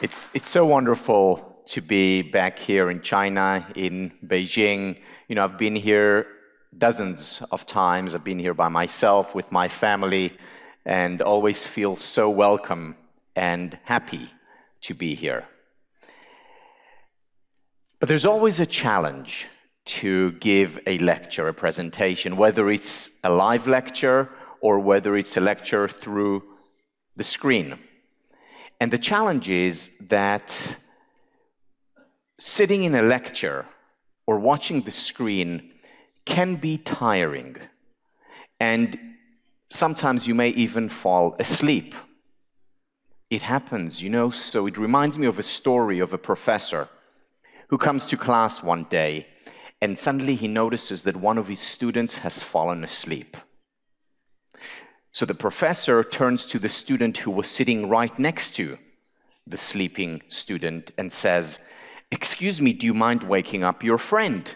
It's so wonderful to be back here in China, in Beijing. You know, I've been here dozens of times. I've been here by myself, with my family, and always feel so welcome and happy to be here. But there's always a challenge to give a lecture, a presentation, whether it's a live lecture or whether it's a lecture through the screen. And the challenge is that sitting in a lecture or watching the screen can be tiring. And sometimes you may even fall asleep. It happens, you know, so it reminds me of a story of a professor who comes to class one day and suddenly he notices that one of his students has fallen asleep. So the professor turns to the student who was sitting right next to the sleeping student and says, "Excuse me, do you mind waking up your friend?"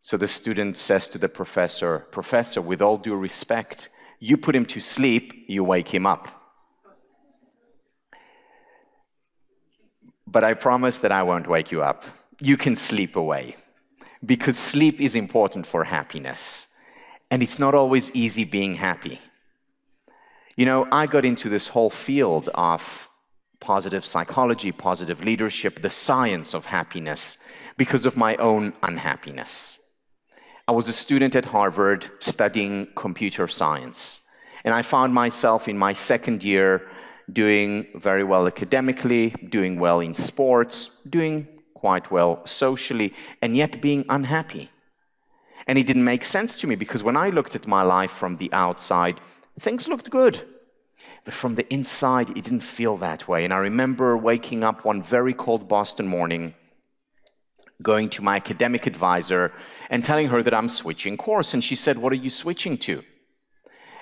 So the student says to the professor, "Professor, with all due respect, you put him to sleep, you wake him up. But I promise that I won't wake you up. You can sleep away, because sleep is important for happiness. And it's not always easy being happy." You know, I got into this whole field of positive psychology, positive leadership, the science of happiness, because of my own unhappiness. I was a student at Harvard studying computer science. And I found myself in my second year doing very well academically, doing well in sports, doing quite well socially, and yet being unhappy. And it didn't make sense to me, because when I looked at my life from the outside, things looked good. But from the inside, it didn't feel that way. And I remember waking up one very cold Boston morning, going to my academic advisor and telling her that I'm switching course. And she said, "What are you switching to?"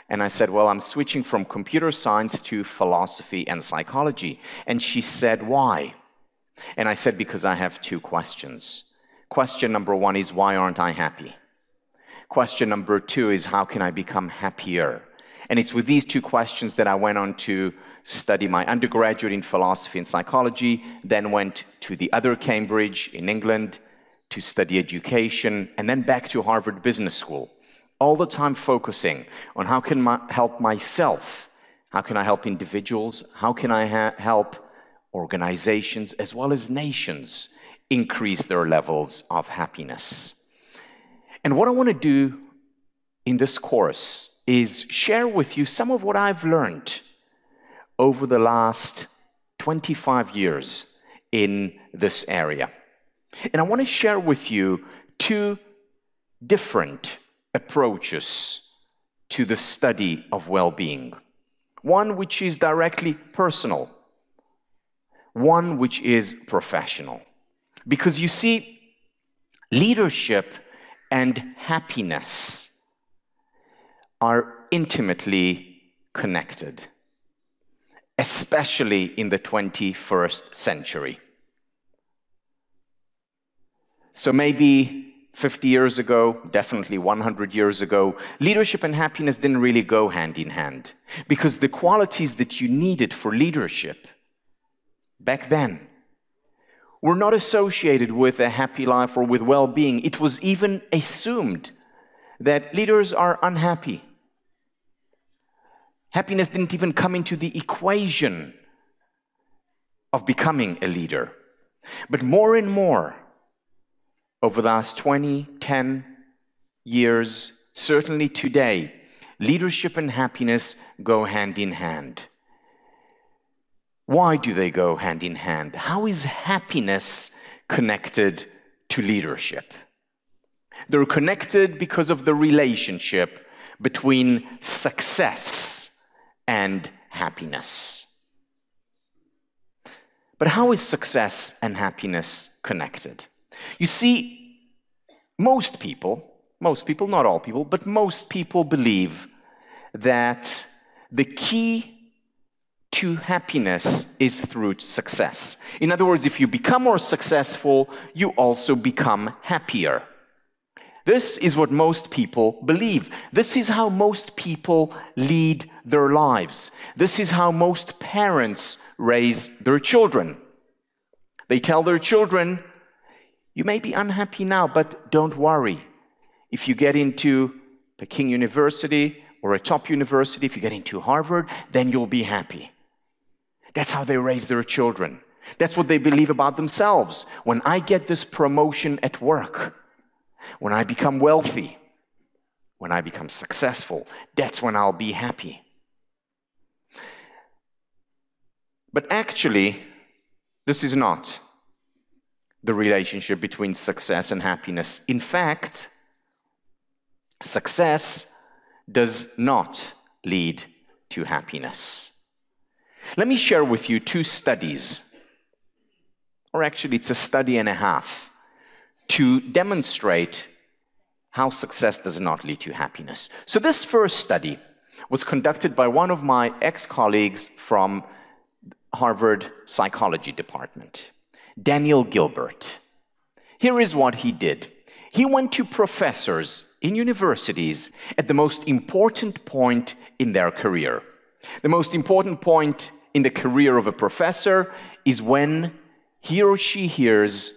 And I said, "Well, I'm switching from computer science to philosophy and psychology." And she said, "Why?" And I said, "Because I have two questions. Question number one is, why aren't I happy? Question number two is, how can I become happier?" And it's with these two questions that I went on to study my undergraduate in philosophy and psychology, then went to the other Cambridge in England to study education, and then back to Harvard Business School, all the time focusing on how can I help myself, how can I help individuals, how can I help organizations as well as nations increase their levels of happiness. And what I want to do in this course is share with you some of what I've learned over the last 25 years in this area. And I want to share with you two different approaches to the study of well-being. One which is directly personal, one which is professional. Because you see, leadership and happiness are intimately connected, especially in the 21st century. So maybe 50 years ago, definitely 100 years ago, leadership and happiness didn't really go hand in hand, because the qualities that you needed for leadership back then were not associated with a happy life or with well-being. It was even assumed that leaders are unhappy. Happiness didn't even come into the equation of becoming a leader. But more and more, over the last 10 years, certainly today, leadership and happiness go hand in hand. Why do they go hand in hand? How is happiness connected to leadership? They're connected because of the relationship between success and happiness. But how is success and happiness connected? You see, most people, not all people, but most people believe that the key to happiness is through success. In other words, if you become more successful, you also become happier. This is what most people believe. This is how most people lead their lives. This is how most parents raise their children. They tell their children, you may be unhappy now, but don't worry. If you get into Peking University or a top university, if you get into Harvard, then you'll be happy. That's how they raise their children. That's what they believe about themselves. When I get this promotion at work, when I become wealthy, when I become successful, that's when I'll be happy. But actually, this is not the relationship between success and happiness. In fact, success does not lead to happiness. Let me share with you 2 studies, or actually it's a study and a half, to demonstrate how success does not lead to happiness. So this first study was conducted by one of my ex-colleagues from Harvard Psychology Department, Daniel Gilbert. Here is what he did. He went to professors in universities at the most important point in their career. The most important point in the career of a professor is when he or she hears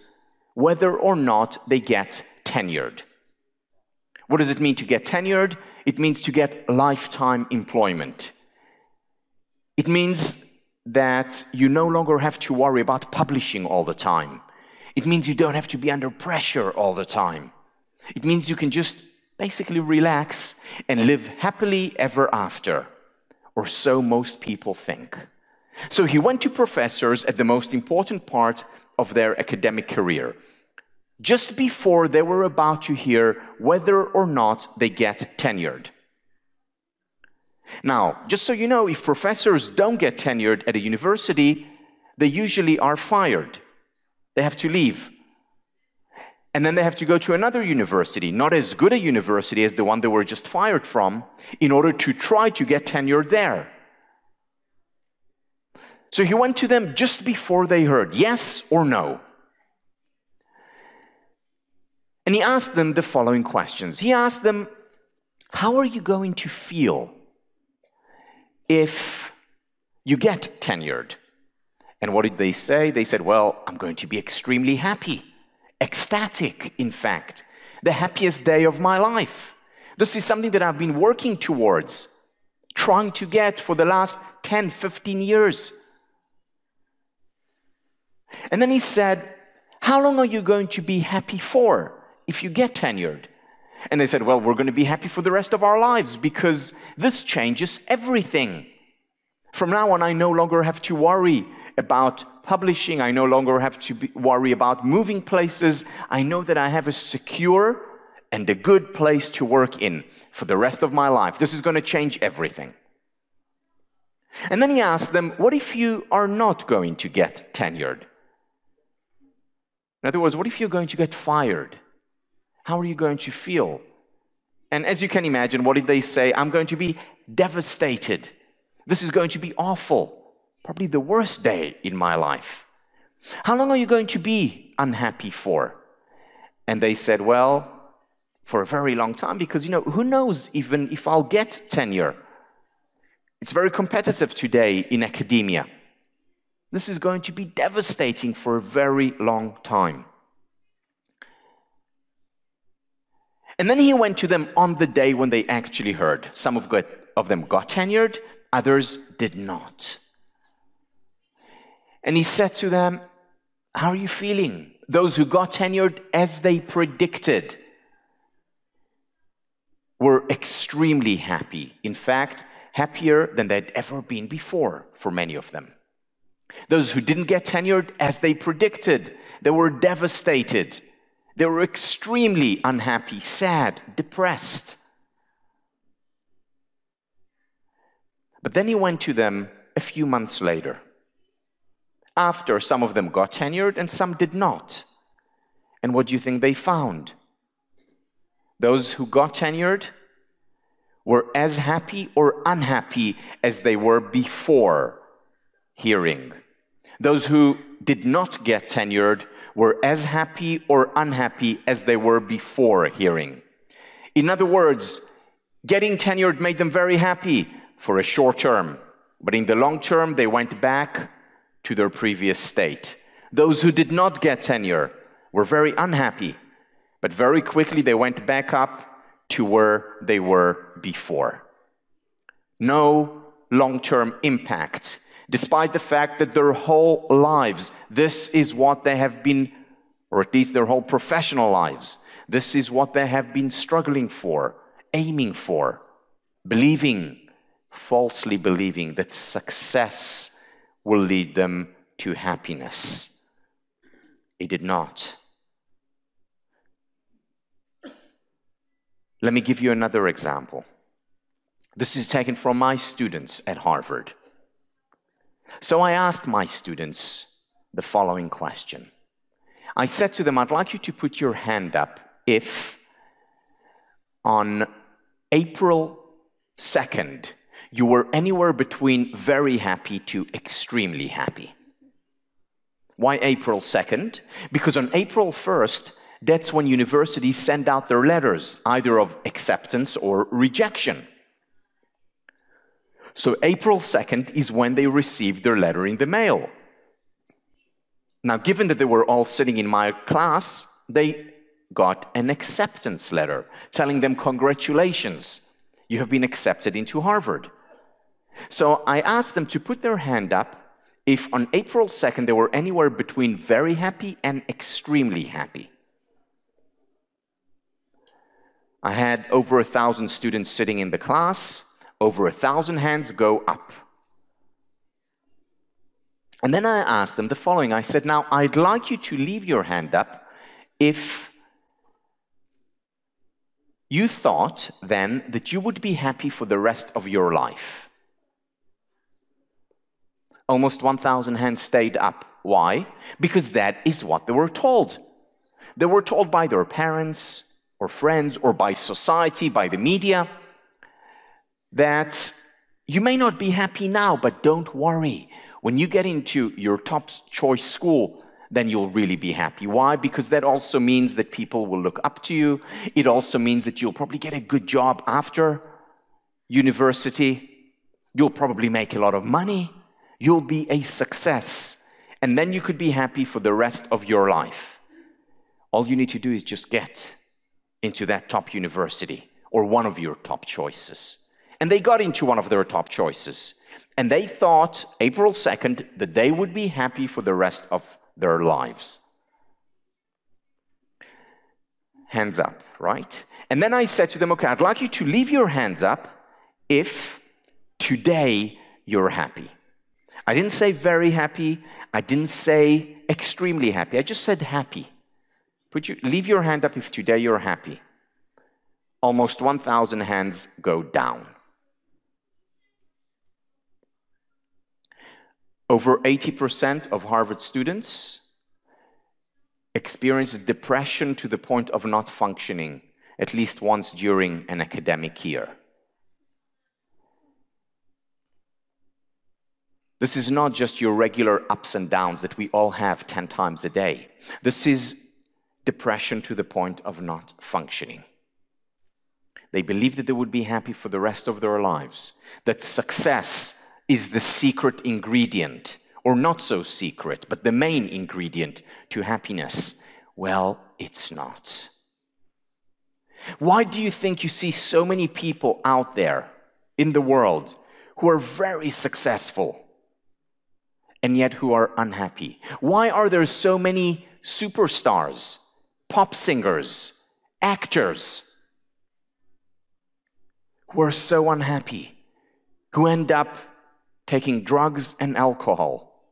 whether or not they get tenured. What does it mean to get tenured? It means to get lifetime employment. It means that you no longer have to worry about publishing all the time. It means you don't have to be under pressure all the time. It means you can just basically relax and live happily ever after, or so most people think. So he went to professors at the most important part of their academic career, just before they were about to hear whether or not they get tenured. Now, just so you know, if professors don't get tenured at a university, they usually are fired. They have to leave. And then they have to go to another university, not as good a university as the one they were just fired from, in order to try to get tenured there. So he went to them just before they heard yes or no. And he asked them the following questions. He asked them, how are you going to feel if you get tenured? And what did they say? They said, well, I'm going to be extremely happy, ecstatic, in fact, the happiest day of my life. This is something that I've been working towards, trying to get for the last 10, 15 years. And then he said, how long are you going to be happy for if you get tenured? And they said, well, we're going to be happy for the rest of our lives because this changes everything. From now on, I no longer have to worry about publishing. I no longer have to worry about moving places. I know that I have a secure and a good place to work in for the rest of my life. This is going to change everything. And then he asked them, what if you are not going to get tenured? In other words, what if you're going to get fired? How are you going to feel? And as you can imagine, what did they say? I'm going to be devastated. This is going to be awful. Probably the worst day in my life. How long are you going to be unhappy for? And they said, well, for a very long time, because, who knows even if I'll get tenure. It's very competitive today in academia. This is going to be devastating for a very long time. And then he went to them on the day when they actually heard. Some of them got tenured, others did not. And he said to them, how are you feeling? Those who got tenured as they predicted were extremely happy. In fact, happier than they'd ever been before for many of them. Those who didn't get tenured as they predicted, they were devastated. They were extremely unhappy, sad, depressed. But then he went to them a few months later, after some of them got tenured and some did not. And what do you think they found? Those who got tenured were as happy or unhappy as they were before hearing. Those who did not get tenured were as happy or unhappy as they were before hearing. In other words, getting tenured made them very happy for a short term, but in the long term, they went back to their previous state. Those who did not get tenure were very unhappy, but very quickly they went back up to where they were before. No long-term impact, despite the fact that their whole lives, this is what they have been, or at least their whole professional lives, this is what they have been struggling for, aiming for, believing, falsely believing that success will lead them to happiness. It did not. Let me give you another example. This is taken from my students at Harvard. So I asked my students the following question. I said to them, I'd like you to put your hand up if on April 2nd, you were anywhere between very happy to extremely happy. Why April 2nd? Because on April 1st, that's when universities send out their letters, either of acceptance or rejection. So April 2nd is when they received their letter in the mail. Now, given that they were all sitting in my class, they got an acceptance letter telling them, congratulations, you have been accepted into Harvard. So I asked them to put their hand up if on April 2nd they were anywhere between very happy and extremely happy. I had over 1,000 students sitting in the class. Over 1,000 hands go up. And then I asked them the following. I said, now, I'd like you to leave your hand up if you thought then that you would be happy for the rest of your life. Almost 1,000 hands stayed up. Why? Because that is what they were told. They were told by their parents or friends or by society, by the media, that you may not be happy now, but don't worry. When you get into your top choice school, then you'll really be happy. Why? Because that also means that people will look up to you. It also means that you'll probably get a good job after university. You'll probably make a lot of money. You'll be a success. And then you could be happy for the rest of your life. All you need to do is just get into that top university or one of your top choices. And they got into one of their top choices. And they thought, April 2nd, that they would be happy for the rest of their lives. Hands up, right? And then I said to them, okay, I'd like you to leave your hands up if today you're happy. I didn't say very happy. I didn't say extremely happy. I just said happy. Leave your hand up if today you're happy. Almost 1,000 hands go down. Over 80% of Harvard students experience depression to the point of not functioning at least once during an academic year. This is not just your regular ups and downs that we all have 10 times a day. This is depression to the point of not functioning. They believed that they would be happy for the rest of their lives, that success is the secret ingredient, or not so secret, but the main ingredient to happiness. Well, it's not. Why do you think you see so many people out there in the world who are very successful and yet who are unhappy? Why are there so many superstars, pop singers, actors who are so unhappy, who end up taking drugs and alcohol?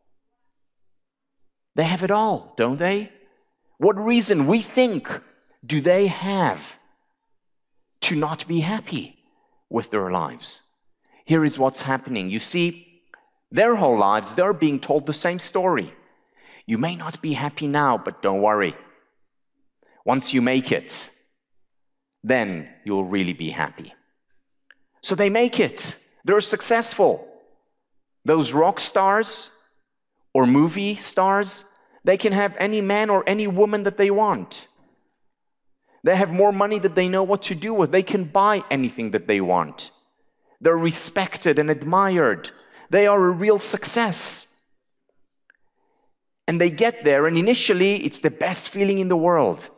They have it all, don't they? What reason, we think, do they have to not be happy with their lives? Here is what's happening. You see, their whole lives, they're being told the same story. You may not be happy now, but don't worry. Once you make it, then you'll really be happy. So they make it. They're successful. Those rock stars or movie stars, They can have any man or any woman that they want. They have more money that they know what to do with. They can buy anything that they want. They're respected and admired. They are a real success. And they get there, and initially it's the best feeling in the world.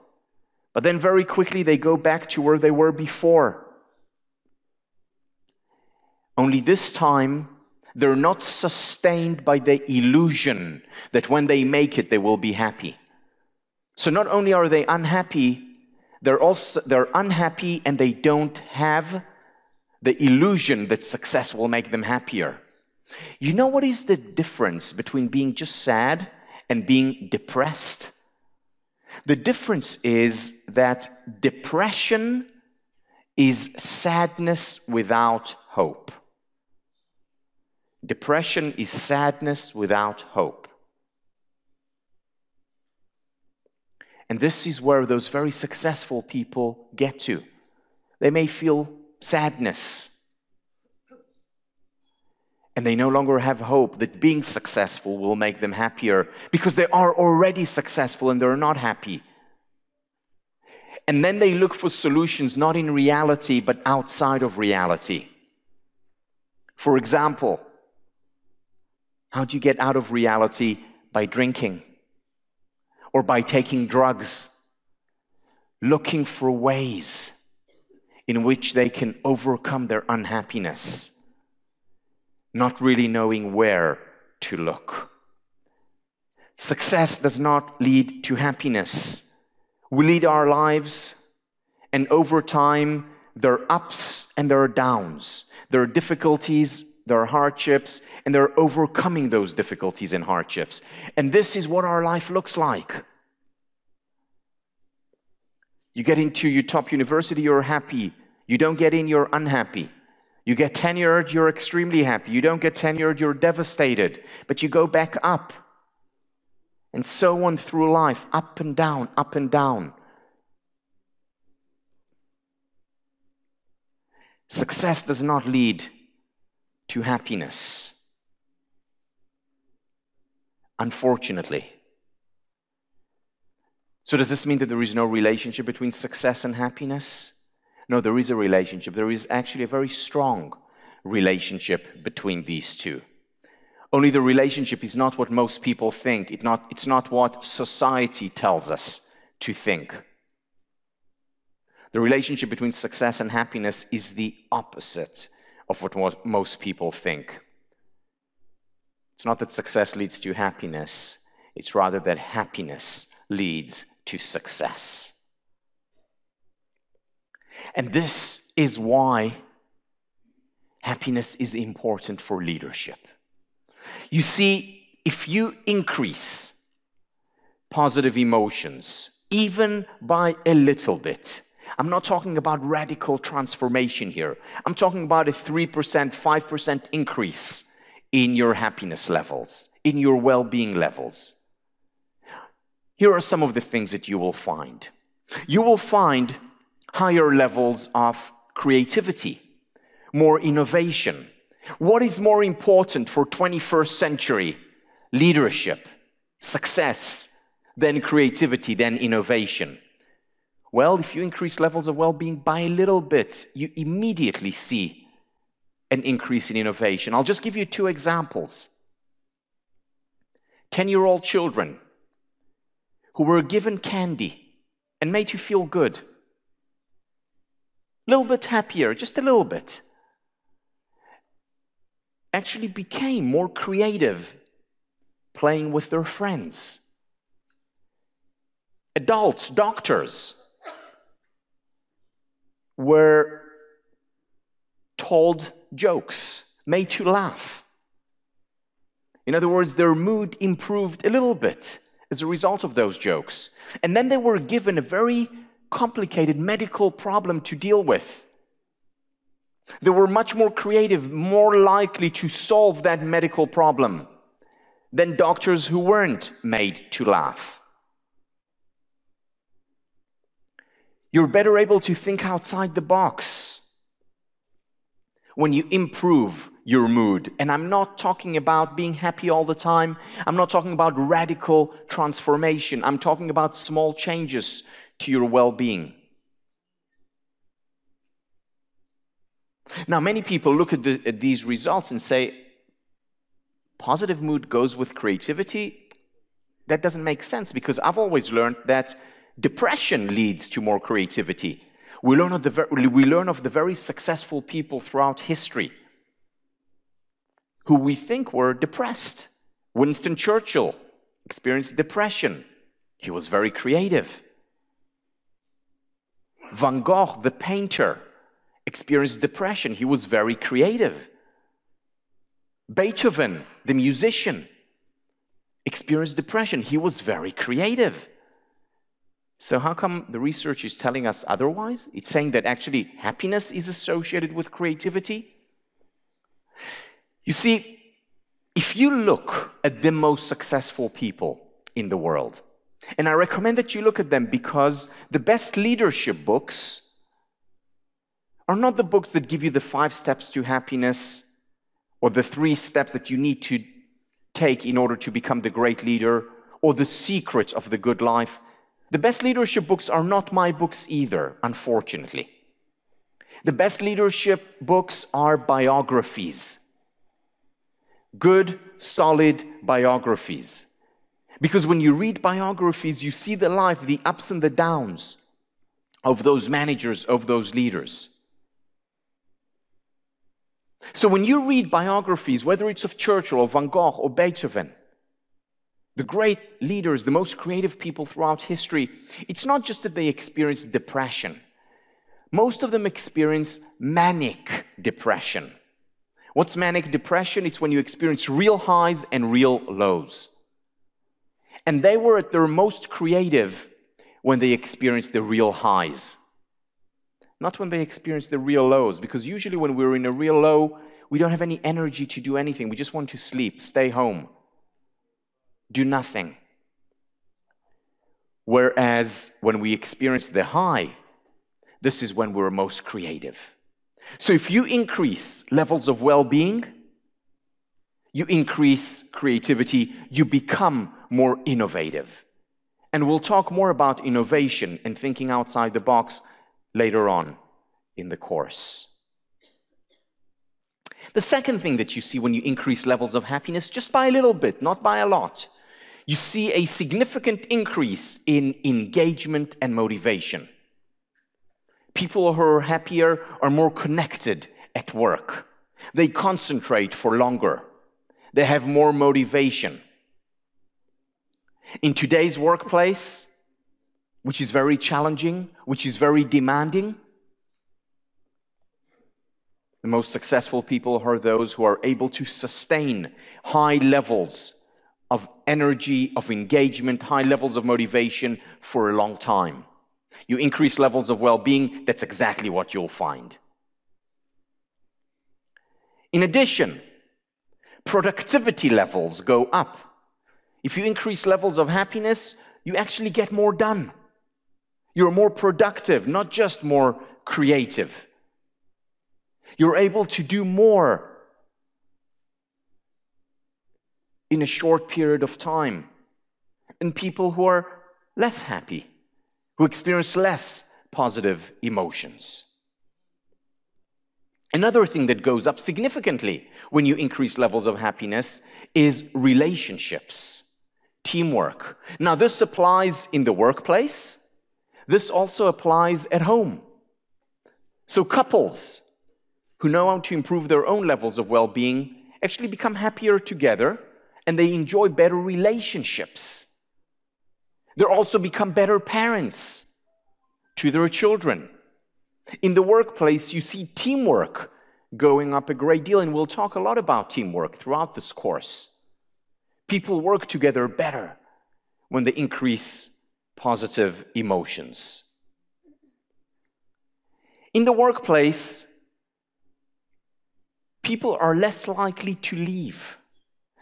But then very quickly they go back to where they were before. Only this time, they're not sustained by the illusion that when they make it, they will be happy. So not only are they unhappy, they're unhappy and they don't have the illusion that success will make them happier. You know what is the difference between being just sad and being depressed? The difference is that depression is sadness without hope. Depression is sadness without hope. And this is where those very successful people get to. They may feel sadness. And they no longer have hope that being successful will make them happier because they are already successful and they're not happy. And then they look for solutions not in reality but outside of reality. For example, how do you get out of reality? By drinking or by taking drugs, looking for ways in which they can overcome their unhappiness, not really knowing where to look. Success does not lead to happiness. We lead our lives, and over time, there are ups and there are downs. There are difficulties, there are hardships, and they're overcoming those difficulties and hardships. And this is what our life looks like. You get into your top university, you're happy. You don't get in, you're unhappy. You get tenured, you're extremely happy. You don't get tenured, you're devastated. But you go back up. And so on through life, up and down, up and down. Success does not lead to happiness, unfortunately. So does this mean that there is no relationship between success and happiness? No, there is a relationship. There is actually a very strong relationship between these two. Only the relationship is not what most people think. It's not what society tells us to think. The relationship between success and happiness is the opposite of what most people think. It's not that success leads to happiness. It's rather that happiness leads to success. And this is why happiness is important for leadership. You see, if you increase positive emotions, even by a little bit, I'm not talking about radical transformation here. I'm talking about a 3%, 5% increase in your happiness levels, in your well-being levels. Here are some of the things that you will find. You will find higher levels of creativity, more innovation. What is more important for 21st century leadership, success, than creativity, than innovation? Well, if you increase levels of well-being by a little bit, you immediately see an increase in innovation. I'll just give you 2 examples. 10-year-old children who were given candy and made to feel good. A little bit happier, just a little bit. Actually became more creative playing with their friends. Adults, doctors, were told jokes, made to laugh. In other words, their mood improved a little bit as a result of those jokes. And then they were given a very complicated medical problem to deal with. They were much more creative, more likely to solve that medical problem than doctors who weren't made to laugh. You're better able to think outside the box. when you improve your mood. And I'm not talking about being happy all the time. I'm not talking about radical transformation. I'm talking about small changes to your well-being. Now, many people look at these results and say, positive mood goes with creativity. That doesn't make sense, because I've always learned that depression leads to more creativity. We learn of the very successful people throughout history who we think were depressed. Winston Churchill experienced depression. He was very creative. Van Gogh, the painter, experienced depression. He was very creative. Beethoven, the musician, experienced depression. He was very creative. So how come the research is telling us otherwise? It's saying that actually happiness is associated with creativity. You see, if you look at the most successful people in the world, and I recommend that you look at them because the best leadership books are not the books that give you the 5 steps to happiness or the 3 steps that you need to take in order to become the great leader or the secret of the good life. The best leadership books are not my books either, unfortunately. The best leadership books are biographies. Good, solid biographies. Because when you read biographies, you see the life, the ups and the downs of those managers, of those leaders. So when you read biographies, whether it's of Churchill or Van Gogh or Beethoven, the great leaders, the most creative people throughout history, it's not just that they experience depression. Most of them experience manic depression. What's manic depression? It's when you experience real highs and real lows. And they were at their most creative when they experienced the real highs. Not when they experienced the real lows, because usually when we're in a real low, we don't have any energy to do anything. We just want to sleep, stay home, do nothing. Whereas when we experience the high, this is when we're most creative. So if you increase levels of well-being, you increase creativity, you become more innovative. And we'll talk more about innovation and thinking outside the box later on in the course. The second thing that you see when you increase levels of happiness, just by a little bit, not by a lot, you see a significant increase in engagement and motivation. People who are happier are more connected at work. They concentrate for longer. They have more motivation. In today's workplace, which is very challenging, which is very demanding, the most successful people are those who are able to sustain high levels of energy, of engagement, high levels of motivation for a long time. You increase levels of well-being, that's exactly what you'll find. In addition, productivity levels go up. If you increase levels of happiness, you actually get more done. You're more productive, not just more creative. You're able to do more in a short period of time than people who are less happy, who experience less positive emotions. Another thing that goes up significantly when you increase levels of happiness is relationships, teamwork. Now, this applies in the workplace. This also applies at home. So couples who know how to improve their own levels of well-being actually become happier together, and they enjoy better relationships. They also become better parents to their children. In the workplace, you see teamwork going up a great deal, and we'll talk a lot about teamwork throughout this course. People work together better when they increase positive emotions. In the workplace, people are less likely to leave.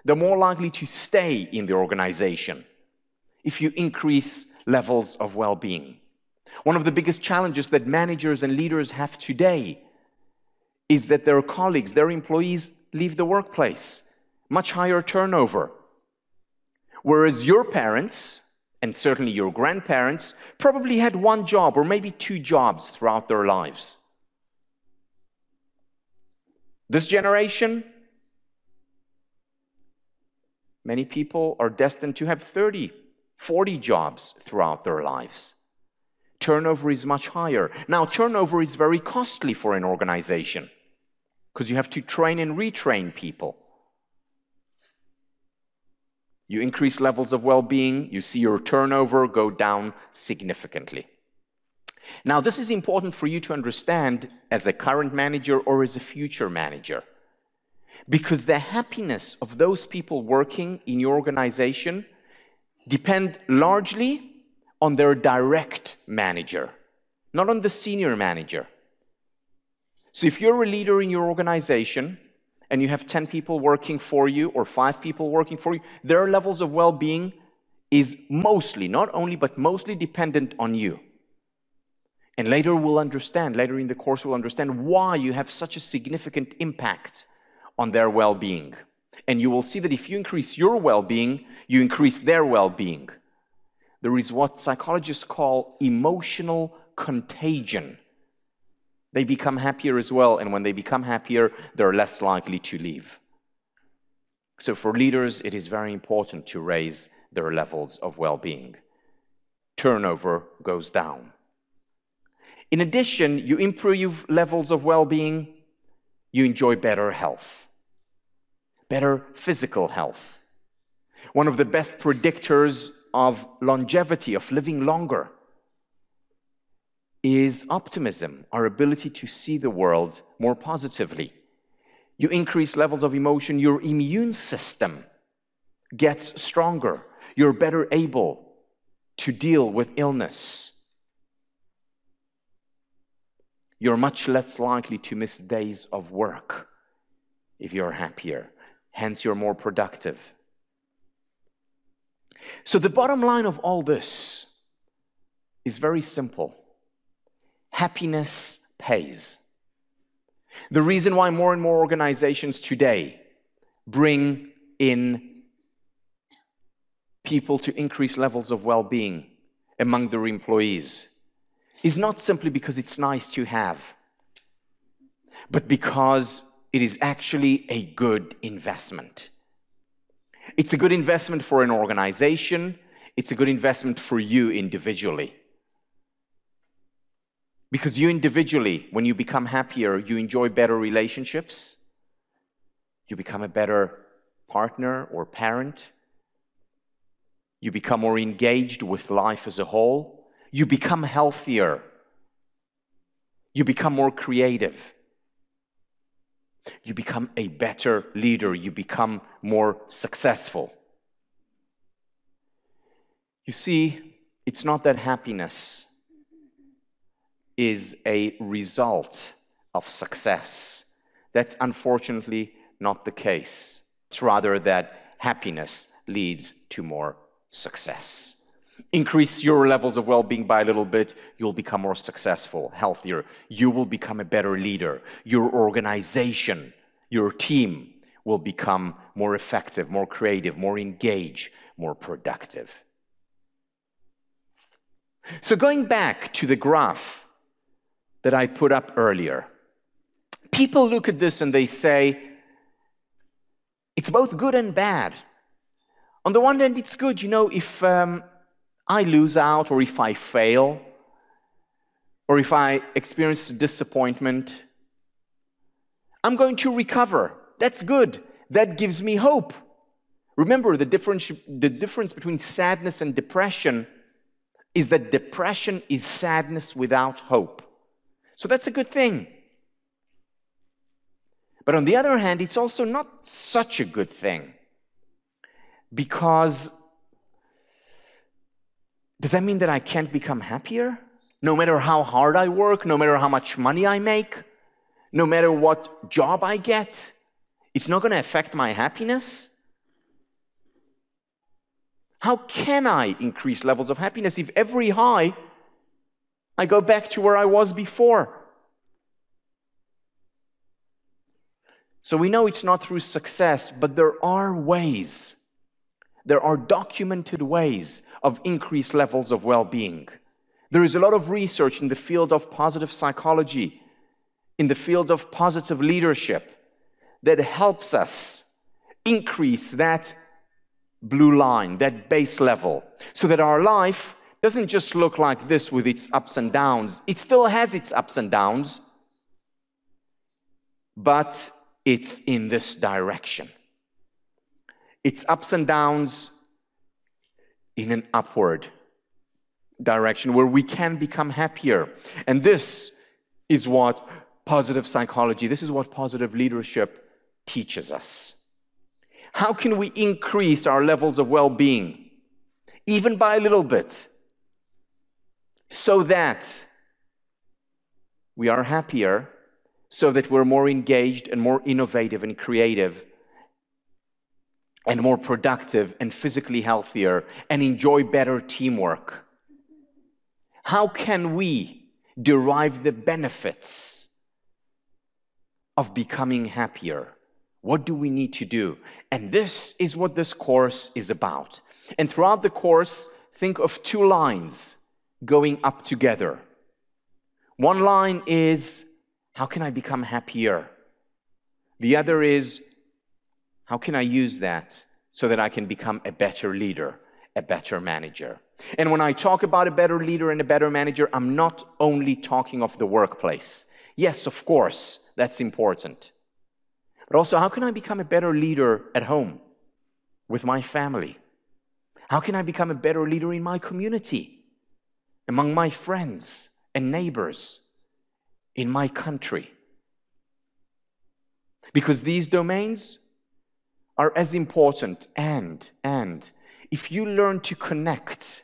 They're more likely to stay in the organization if you increase levels of well-being. One of the biggest challenges that managers and leaders have today is that their colleagues, their employees leave the workplace. Much higher turnover. Whereas your parents, and certainly your grandparents, probably had one job or maybe two jobs throughout their lives. This generation, many people are destined to have 30, 40 jobs throughout their lives. Turnover is much higher. Now, turnover is very costly for an organization because you have to train and retrain people. You increase levels of well-being, you see your turnover go down significantly. Now, this is important for you to understand as a current manager or as a future manager, because the happiness of those people working in your organization depend largely on their direct manager, not on the senior manager. So if you're a leader in your organization and you have 10 people working for you or 5 people working for you, their levels of well-being is mostly, not only, but mostly dependent on you. And later in the course we'll understand why you have such a significant impact on their well-being. And you will see that if you increase your well-being, you increase their well-being. There is what psychologists call emotional contagion. They become happier as well, and when they become happier, they're less likely to leave. So for leaders, it is very important to raise their levels of well-being. Turnover goes down. In addition, you improve levels of well-being, you enjoy better health, better physical health. One of the best predictors of longevity, of living longer, is optimism, our ability to see the world more positively. You increase levels of emotion, your immune system gets stronger. You're better able to deal with illness. You're much less likely to miss days of work if you're happier. Hence, you're more productive. So the bottom line of all this is very simple. Happiness pays. The reason why more and more organizations today bring in people to increase levels of well-being among their employees is not simply because it's nice to have, but because it is actually a good investment. It's a good investment for an organization. It's a good investment for you individually. Because you individually, when you become happier, you enjoy better relationships. You become a better partner or parent. You become more engaged with life as a whole. You become healthier. You become more creative. You become a better leader. You become more successful. You see, it's not that happiness is a result of success. That's unfortunately not the case. It's rather that happiness leads to more success. Increase your levels of well-being by a little bit, you'll become more successful, healthier. You will become a better leader. Your organization, your team will become more effective, more creative, more engaged, more productive. So going back to the graph that I put up earlier, people look at this and they say, it's both good and bad. On the one hand, it's good, if I lose out, or if I fail, or if I experience disappointment, I'm going to recover. That's good. That gives me hope. Remember, the difference between sadness and depression is that depression is sadness without hope. So that's a good thing. But on the other hand, it's also not such a good thing. Because does that mean that I can't become happier? No matter how hard I work, no matter how much money I make, no matter what job I get, it's not going to affect my happiness? How can I increase levels of happiness if every high I go back to where I was before? So we know it's not through success, but there are ways. There are documented ways of increased levels of well-being. There is a lot of research in the field of positive psychology, in the field of positive leadership, that helps us increase that blue line, that base level, so that our life doesn't just look like this with its ups and downs. It still has its ups and downs, but it's in this direction. It's ups and downs in an upward direction where we can become happier. And this is what positive psychology, this is what positive leadership teaches us. How can we increase our levels of well-being, even by a little bit, so that we are happier, so that we're more engaged and more innovative and creative and more productive and physically healthier and enjoy better teamwork? How can we derive the benefits of becoming happier? What do we need to do? And this is what this course is about. And throughout the course, think of two lines going up together. One line is, how can I become happier? The other is, how can I use that so that I can become a better leader, a better manager? And when I talk about a better leader and a better manager, I'm not only talking of the workplace. Yes, of course, that's important. But also, how can I become a better leader at home, with my family? How can I become a better leader in my community, among my friends and neighbors, in my country? Because these domains are as important, and if you learn to connect,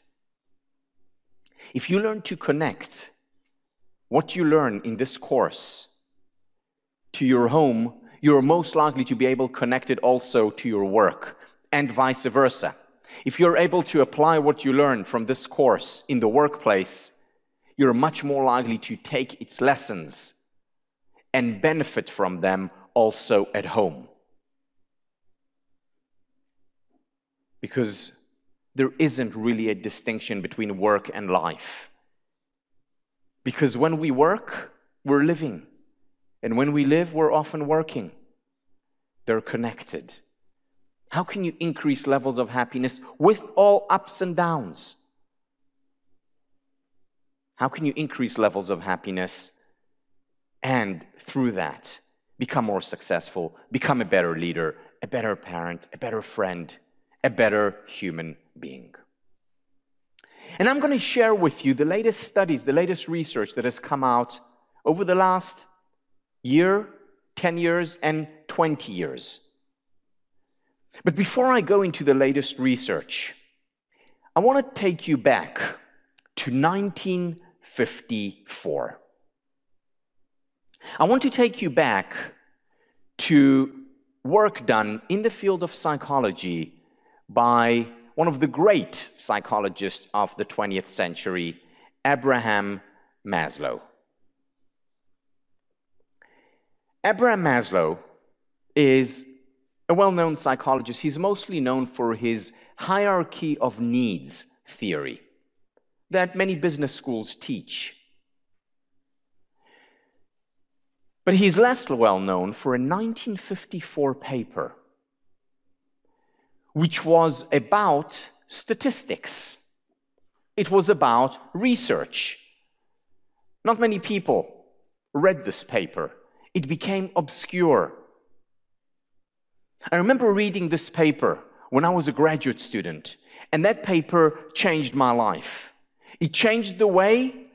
what you learn in this course to your home, you're most likely to be able to connect it also to your work, and vice versa. If you're able to apply what you learn from this course in the workplace, you're much more likely to take its lessons and benefit from them also at home. Because there isn't really a distinction between work and life. Because when we work, we're living. And when we live, we're often working. They're connected. How can you increase levels of happiness with all ups and downs? How can you increase levels of happiness and through that become more successful, become a better leader, a better parent, a better friend, a better human being? And I'm going to share with you the latest studies, the latest research that has come out over the last year, 10 years, and 20 years. But before I go into the latest research, I want to take you back to 1954. I want to take you back to work done in the field of psychology by one of the great psychologists of the 20th century, Abraham Maslow. Abraham Maslow is a well-known psychologist. He's mostly known for his hierarchy of needs theory that many business schools teach. But he's less well known for a 1954 paper which was about statistics. It was about research. Not many people read this paper. It became obscure. I remember reading this paper when I was a graduate student, and that paper changed my life. It changed the way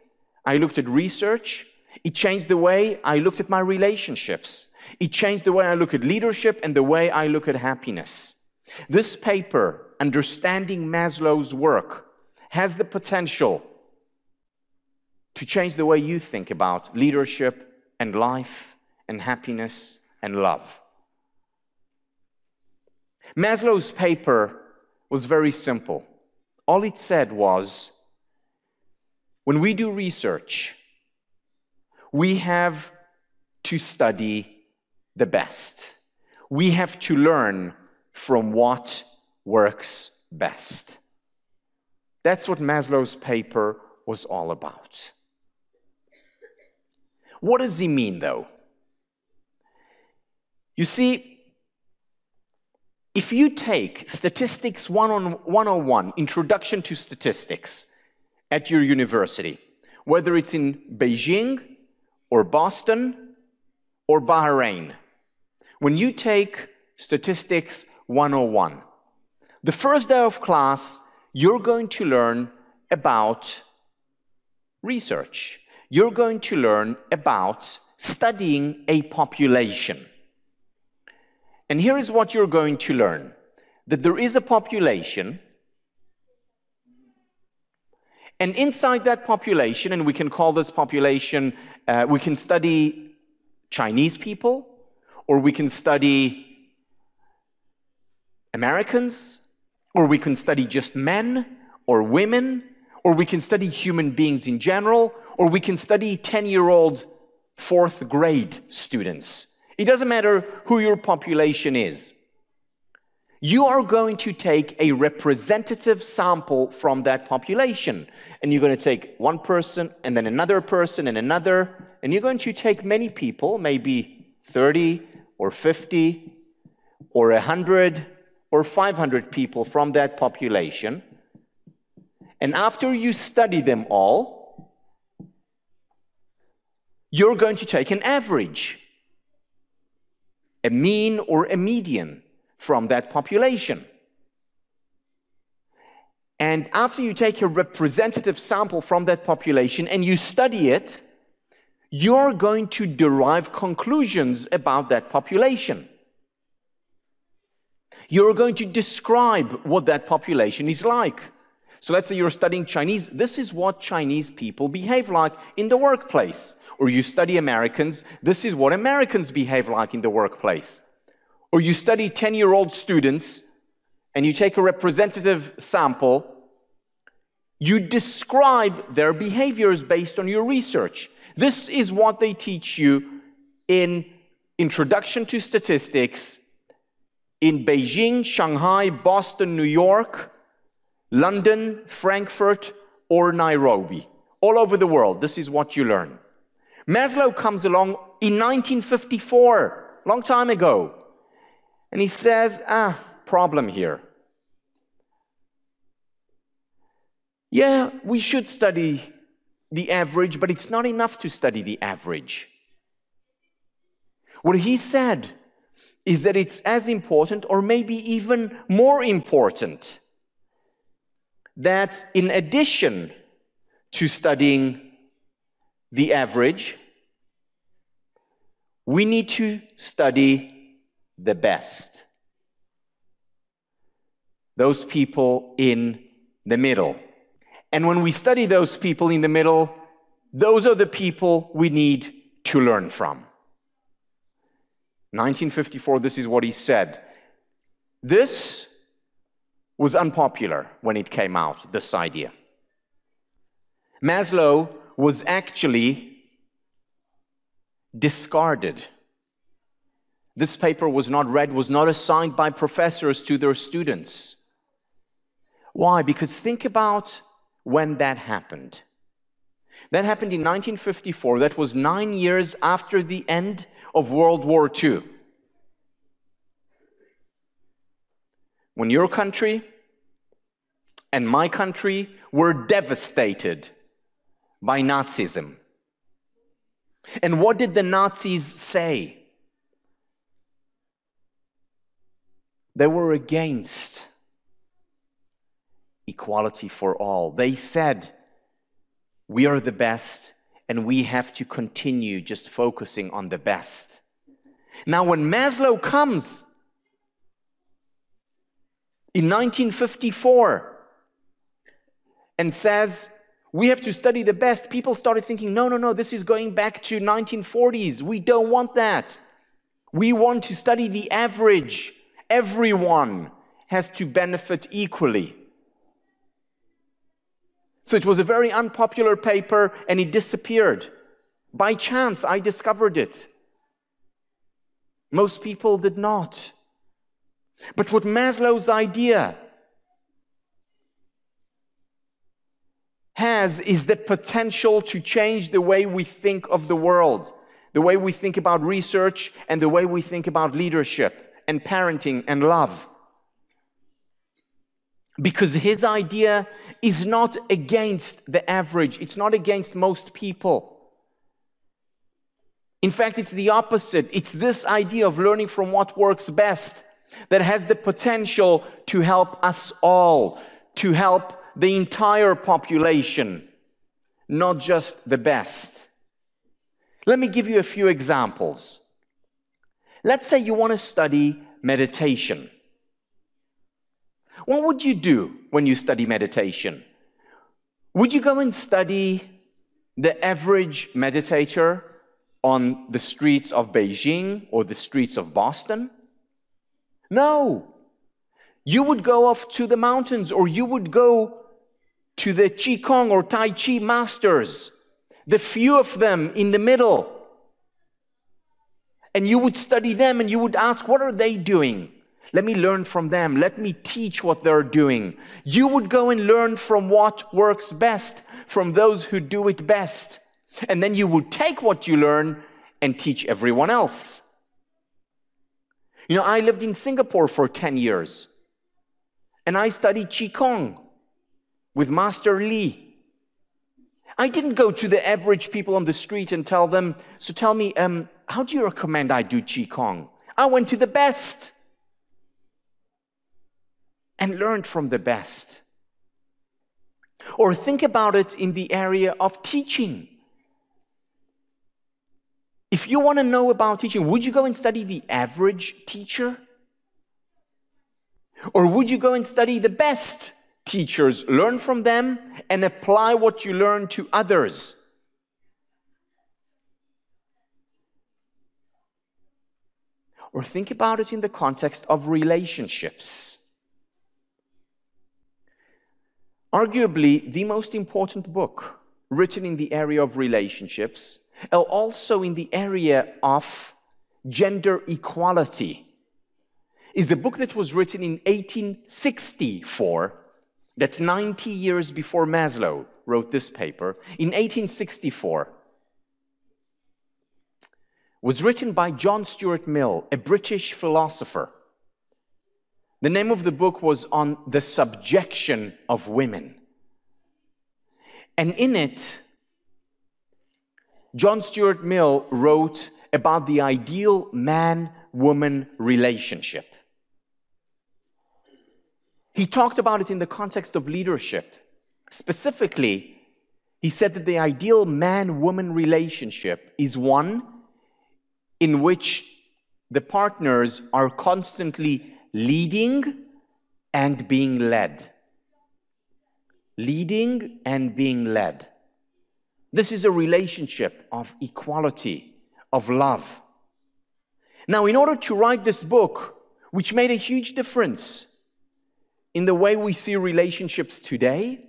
I looked at research. It changed the way I looked at my relationships. It changed the way I look at leadership and the way I look at happiness. This paper, Understanding Maslow's Work, has the potential to change the way you think about leadership and life and happiness and love. Maslow's paper was very simple. All it said was, when we do research, we have to study the best. We have to learn from what works best. That's what Maslow's paper was all about. What does he mean, though? You see, if you take Statistics 101, Introduction to Statistics, at your university, whether it's in Beijing or Boston or Bahrain, when you take Statistics 101, the first day of class, you're going to learn about research. You're going to learn about studying a population. And here is what you're going to learn, that there is a population, and inside that population, and we can call this population, we can study Chinese people, or we can study Americans, or we can study just men or women, or we can study human beings in general, or we can study 10-year-old fourth grade students. It doesn't matter who your population is. You are going to take a representative sample from that population. And you're going to take one person, and then another person, and another. And you're going to take many people, maybe 30 or 50 or 100 or 500 people from that population. And after you study them all, you're going to take an average, a mean or a median from that population. And after you take a representative sample from that population and you study it, you're going to derive conclusions about that population. You're going to describe what that population is like. So let's say you're studying Chinese. This is what Chinese people behave like in the workplace. Or you study Americans. This is what Americans behave like in the workplace. Or you study 10-year-old students and you take a representative sample. You describe their behaviors based on your research. This is what they teach you in Introduction to Statistics in Beijing, Shanghai, Boston, New York, London, Frankfurt, or Nairobi. All over the world, this is what you learn. Maslow comes along in 1954, long time ago, and he says, problem here. Yeah, we should study the average, but it's not enough to study the average. What he said is that it's as important, or maybe even more important, that in addition to studying the average, we need to study the best. Those people in the middle. And when we study those people in the middle, those are the people we need to learn from. 1954, this is what he said. This was unpopular when it came out, this idea. Maslow was actually discarded. This paper was not read, was not assigned by professors to their students. Why? Because think about when that happened. That happened in 1954. That was 9 years after the end of World War II. When your country and my country were devastated by Nazism. And what did the Nazis say? They were against equality for all. They said, we are the best, and we have to continue just focusing on the best. Now, when Maslow comes in 1954 and says, we have to study the best, people started thinking, no, this is going back to 1940s. We don't want that. We want to study the average. Everyone has to benefit equally. So it was a very unpopular paper, and it disappeared. By chance, I discovered it. Most people did not. But what Maslow's idea has is the potential to change the way we think of the world, the way we think about research, and the way we think about leadership and parenting and love. Because his idea is not against the average. It's not against most people. In fact, it's the opposite. It's this idea of learning from what works best that has the potential to help us all, to help the entire population, not just the best. Let me give you a few examples. Let's say you want to study meditation. What would you do when you study meditation? Would you go and study the average meditator on the streets of Beijing or the streets of Boston? No. You would go off to the mountains, or you would go to the Qigong or Tai Chi masters, the few of them in the middle. And you would study them and you would ask, what are they doing? Let me learn from them. Let me teach what they're doing. You would go and learn from what works best, from those who do it best. And then you would take what you learn and teach everyone else. You know, I lived in Singapore for 10 years. And I studied Qigong with Master Lee. I didn't go to the average people on the street and tell them, so tell me, how do you recommend I do Qigong? I went to the best and learned from the best. Or think about it in the area of teaching. If you want to know about teaching, would you go and study the average teacher? Or would you go and study the best teachers, learn from them, and apply what you learn to others? Or think about it in the context of relationships. Arguably, the most important book written in the area of relationships, and also in the area of gender equality, is a book that was written in 1864. That's 90 years before Maslow wrote this paper. In 1864, was written by John Stuart Mill, a British philosopher. The name of the book was On the Subjection of Women. And in it, John Stuart Mill wrote about the ideal man-woman relationship. He talked about it in the context of leadership. Specifically, he said that the ideal man-woman relationship is one in which the partners are constantly leading and being led. Leading and being led. This is a relationship of equality, of love. Now, in order to write this book, which made a huge difference in the way we see relationships today,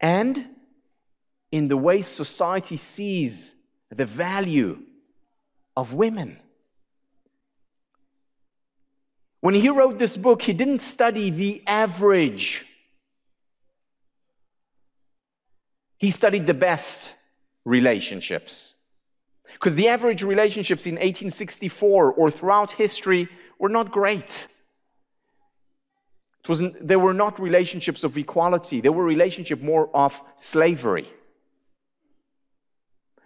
and in the way society sees the value of women. When he wrote this book, he didn't study the average. He studied the best relationships. Because the average relationships in 1864 or throughout history were not great. They were not relationships of equality. They were relationships more of slavery.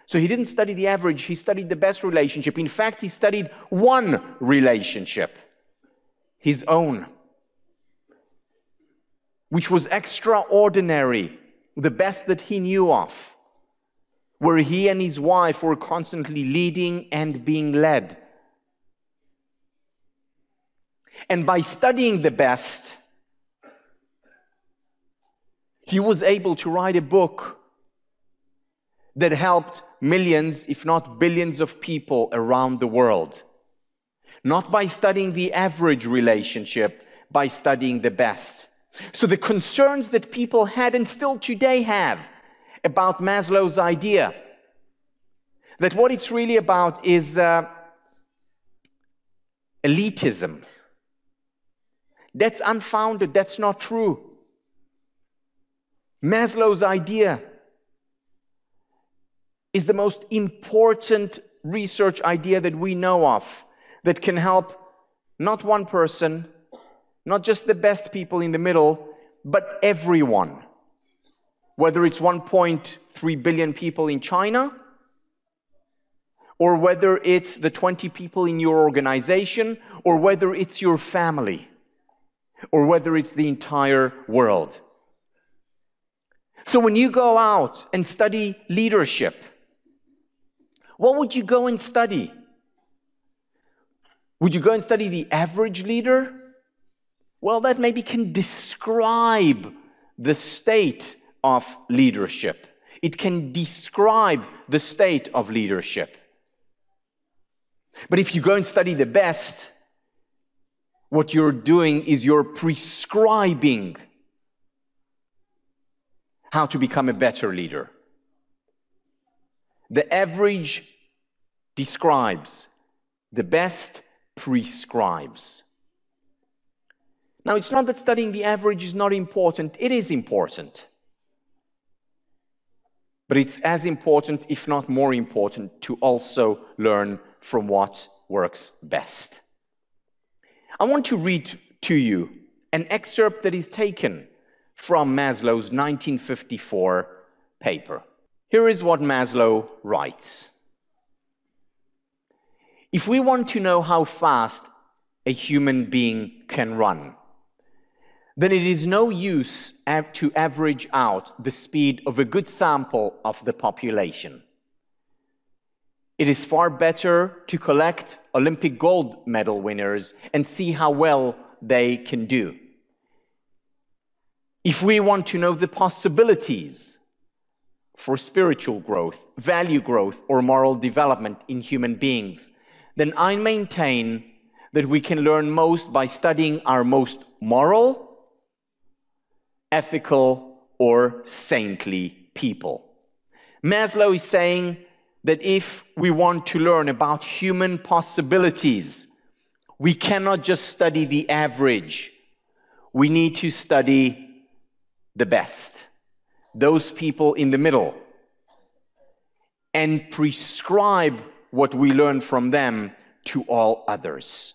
So he didn't study the average, he studied the best relationship. In fact, he studied one relationship, his own, which was extraordinary, the best that he knew of, where he and his wife were constantly leading and being led. And by studying the best, he was able to write a book that helped millions, if not billions of people around the world. Not by studying the average relationship, by studying the best. So the concerns that people had and still today have about Maslow's idea, that what it's really about is elitism. That's unfounded, that's not true. Maslow's idea is the most important research idea that we know of that can help not one person, not just the best people in the middle, but everyone. Whether it's 1.3 billion people in China, or whether it's the 20 people in your organization, or whether it's your family, or whether it's the entire world. So when you go out and study leadership, what would you go and study? Would you go and study the average leader? Well, that maybe can describe the state of leadership. It can describe the state of leadership. But if you go and study the best, what you're doing is you're prescribing how to become a better leader. The average describes, the best prescribes. Now, it's not that studying the average is not important. It is important. But it's as important, if not more important, to also learn from what works best. I want to read to you an excerpt that is taken from Maslow's 1954 paper. Here is what Maslow writes. If we want to know how fast a human being can run, then it is no use to average out the speed of a good sample of the population. It is far better to collect Olympic gold medal winners and see how well they can do. If we want to know the possibilities for spiritual growth, value growth, or moral development in human beings, then I maintain that we can learn most by studying our most moral, ethical, or saintly people. Maslow is saying that if we want to learn about human possibilities, we cannot just study the average. We need to study the best, those people in the middle, and prescribe what we learn from them to all others.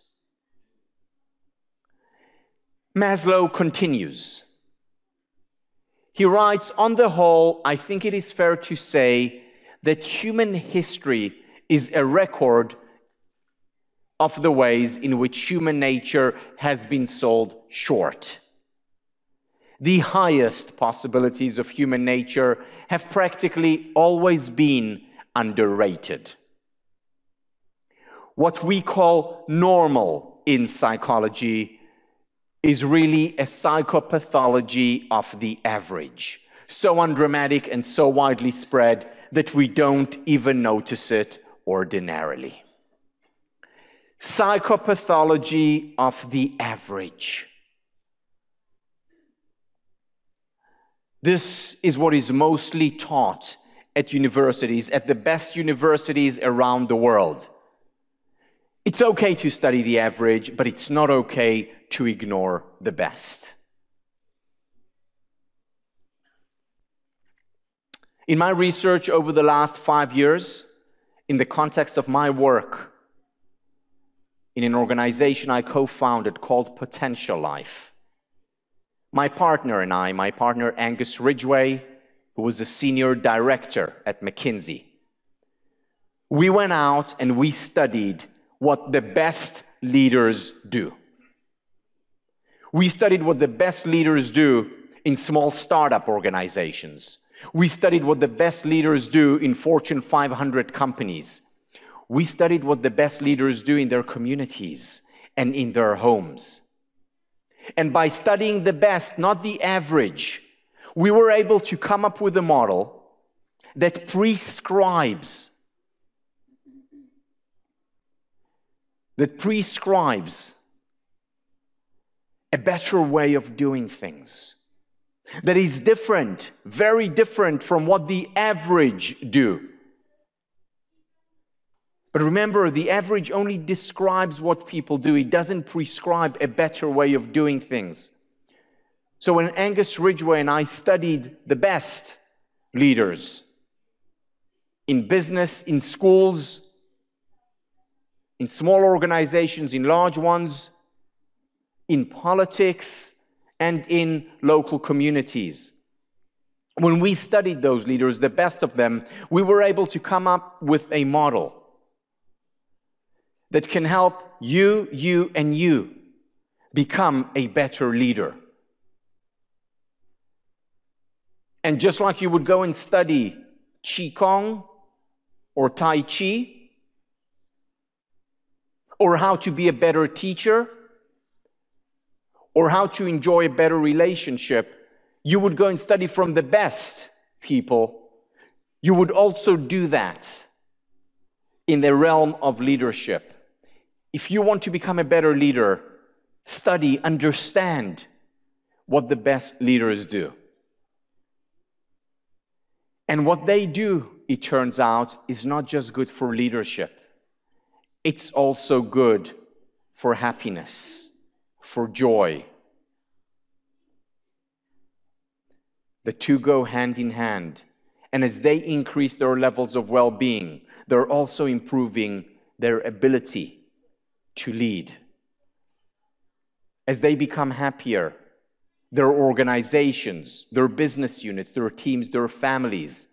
Maslow continues. He writes, on the whole, I think it is fair to say that human history is a record of the ways in which human nature has been sold short. The highest possibilities of human nature have practically always been underrated. What we call normal in psychology is really a psychopathology of the average, so undramatic and so widely spread that we don't even notice it ordinarily. Psychopathology of the average. This is what is mostly taught at universities, at the best universities around the world. It's okay to study the average, but it's not okay to ignore the best. In my research over the last 5 years, in the context of my work in an organization I co-founded called Potential Life, my partner and I, my partner Angus Ridgway, who was a senior director at McKinsey, we went out and we studied what the best leaders do. We studied what the best leaders do in small startup organizations. We studied what the best leaders do in Fortune 500 companies. We studied what the best leaders do in their communities and in their homes. And by studying the best, not the average, we were able to come up with a model that prescribes a better way of doing things, that is different, very different from what the average do. But remember, the average only describes what people do. It doesn't prescribe a better way of doing things. So when Angus Ridgway and I studied the best leaders in business, in schools, in small organizations, in large ones, in politics, and in local communities, when we studied those leaders, the best of them, we were able to come up with a model that can help you, and you become a better leader. And just like you would go and study Qigong or Tai Chi, or how to be a better teacher, or how to enjoy a better relationship, you would go and study from the best people. You would also do that in the realm of leadership. If you want to become a better leader, study, understand what the best leaders do. And what they do, it turns out, is not just good for leadership. It's also good for happiness, for joy. The two go hand in hand. And as they increase their levels of well-being, they're also improving their ability to lead. As they become happier, their organizations, their business units, their teams, their families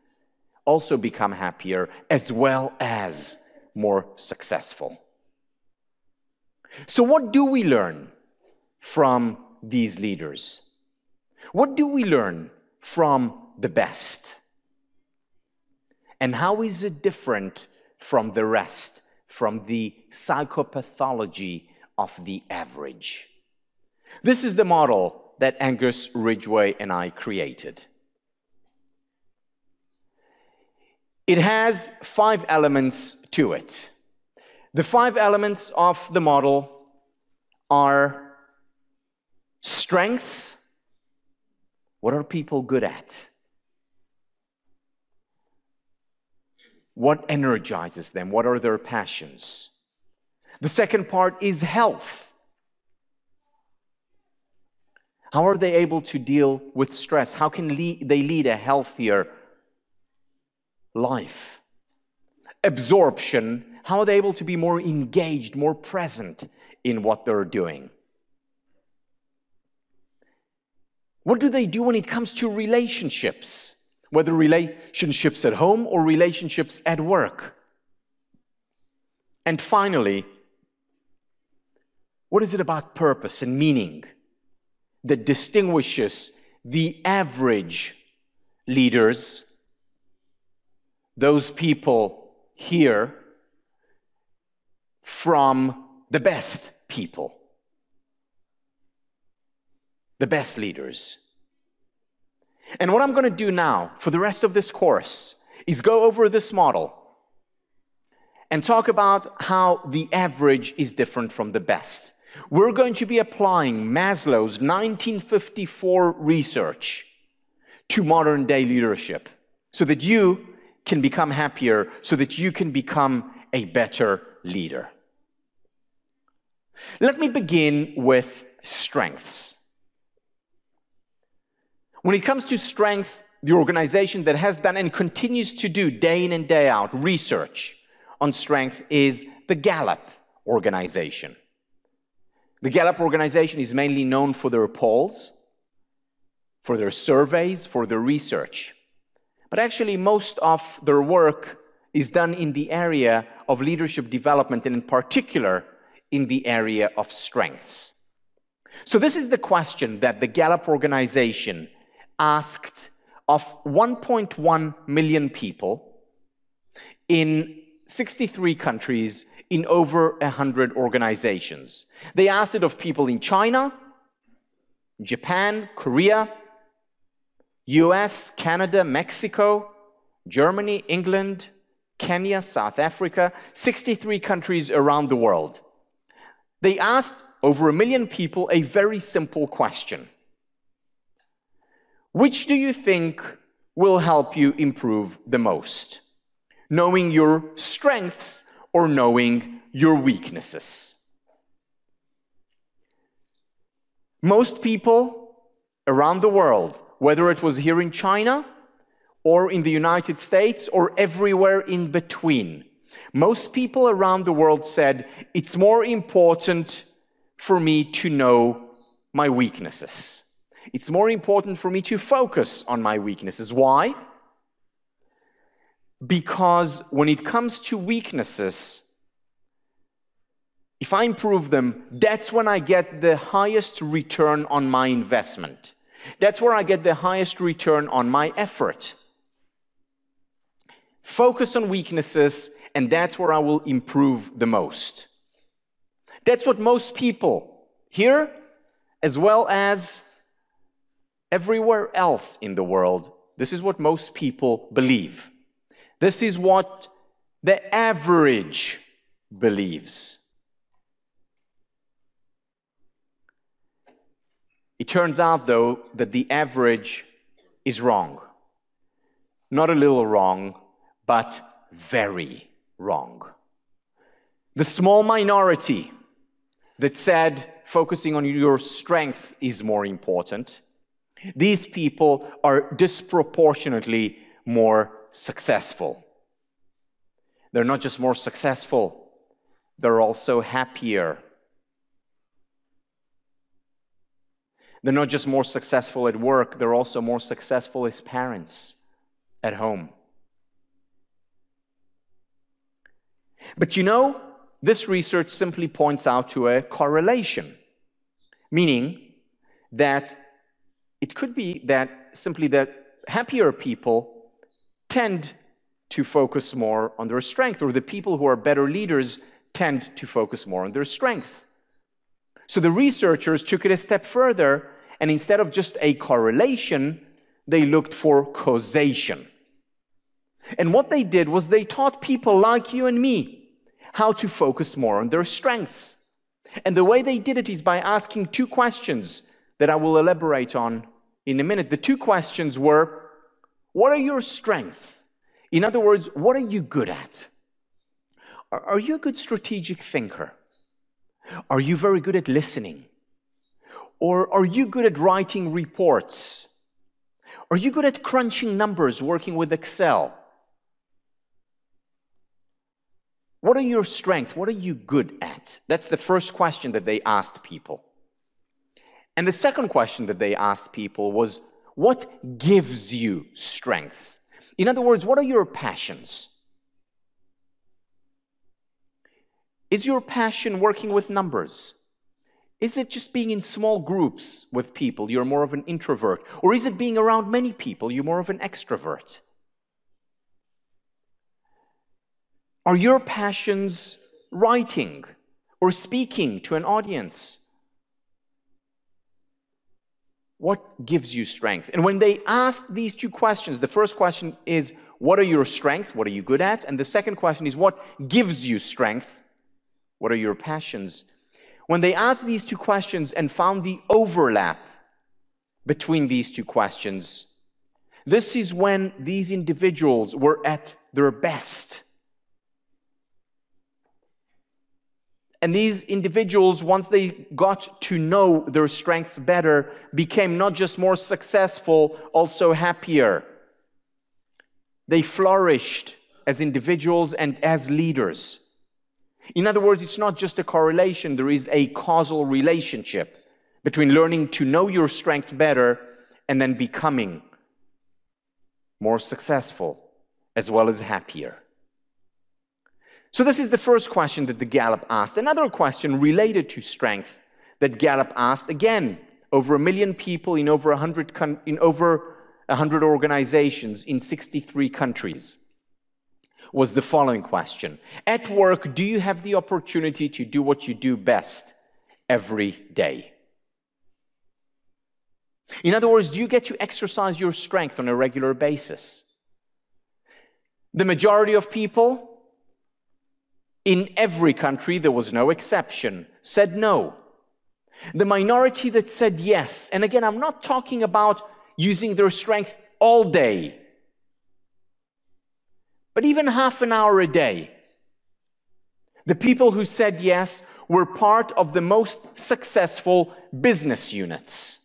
also become happier, as well as more successful. So what do we learn from these leaders? What do we learn from the best? And how is it different from the rest, from the psychopathology of the average? This is the model that Angus Ridgway and I created. It has 5 elements to it. The 5 elements of the model are strengths. What are people good at? What energizes them? What are their passions? The second part is health. How are they able to deal with stress? How can they lead a healthier life? Absorption. How are they able to be more engaged, more present in what they're doing? What do they do when it comes to relationships? Whether relationships at home or relationships at work? And finally, what is it about purpose and meaning that distinguishes the average leaders, those people here, from the best people, the best leaders? And what I'm going to do now for the rest of this course is go over this model and talk about how the average is different from the best. We're going to be applying Maslow's 1954 research to modern day leadership so that you can become happier, so that you can become a better leader. Let me begin with strengths. When it comes to strength, the organization that has done and continues to do day in and day out research on strength is the Gallup organization. The Gallup organization is mainly known for their polls, for their surveys, for their research. But actually, most of their work is done in the area of leadership development, and in particular, in the area of strengths. So this is the question that the Gallup organization asked of 1.1 million people in 63 countries in over 100 organizations. They asked it of people in China, Japan, Korea, US, Canada, Mexico, Germany, England, Kenya, South Africa, 63 countries around the world. They asked over 1 million people a very simple question. Which do you think will help you improve the most? Knowing your strengths or knowing your weaknesses. Most people around the world, whether it was here in China or in the United States or everywhere in between, most people around the world said, it's more important for me to know my weaknesses. It's more important for me to focus on my weaknesses. Why? Because when it comes to weaknesses, if I improve them, that's when I get the highest return on my investment. That's where I get the highest return on my effort. Focus on weaknesses, and that's where I will improve the most. That's what most people here, as well as everywhere else in the world, this is what most people believe. This is what the average believes. It turns out, though, that the average is wrong. Not a little wrong, but very wrong. The small minority that said focusing on your strengths is more important, these people are disproportionately more successful. They're not just more successful, they're also happier. They're not just more successful at work, they're also more successful as parents at home. But you know, this research simply points out to a correlation, meaning that it could be that simply that happier people tend to focus more on their strength, or the people who are better leaders tend to focus more on their strength. So the researchers took it a step further, and instead of just a correlation, they looked for causation. And what they did was they taught people like you and me how to focus more on their strengths. And the way they did it is by asking two questions that I will elaborate on in a minute. The two questions were, what are your strengths? In other words, what are you good at? Are you a good strategic thinker? Are you very good at listening? Or are you good at writing reports? Are you good at crunching numbers, working with Excel? What are your strengths? What are you good at? That's the first question that they asked people. And the second question that they asked people was, what gives you strength? In other words, what are your passions? Is your passion working with numbers? Is it just being in small groups with people? You're more of an introvert. Or is it being around many people? You're more of an extrovert. Are your passions writing or speaking to an audience? What gives you strength? And when they asked these two questions, the first question is, what are your strengths? What are you good at? And the second question is, what gives you strength? What are your passions? When they asked these two questions and found the overlap between these two questions, this is when these individuals were at their best. And these individuals, once they got to know their strengths better, became not just more successful, also happier. They flourished as individuals and as leaders. In other words, it's not just a correlation, there is a causal relationship between learning to know your strength better and then becoming more successful as well as happier. So this is the first question that the Gallup asked. Another question related to strength that Gallup asked, again, over 1 million people in over 100 organizations in 63 countries, was the following question. At work, do you have the opportunity to do what you do best every day? In other words, do you get to exercise your strength on a regular basis? The majority of people in every country, there was no exception, said no. The minority that said yes, and again, I'm not talking about using their strength all day, but even half an hour a day. The people who said yes were part of the most successful business units.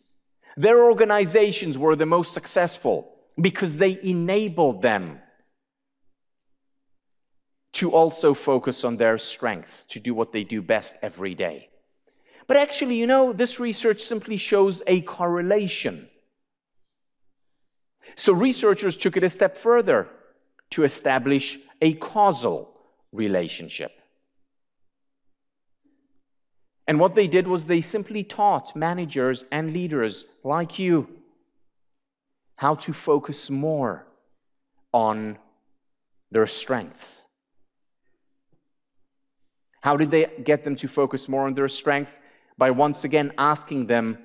Their organizations were the most successful because they enabled them to also focus on their strength, to do what they do best every day. But actually, this research simply shows a correlation. So researchers took it a step further to establish a causal relationship. And what they did was they simply taught managers and leaders like you how to focus more on their strengths. How did they get them to focus more on their strength? By once again asking them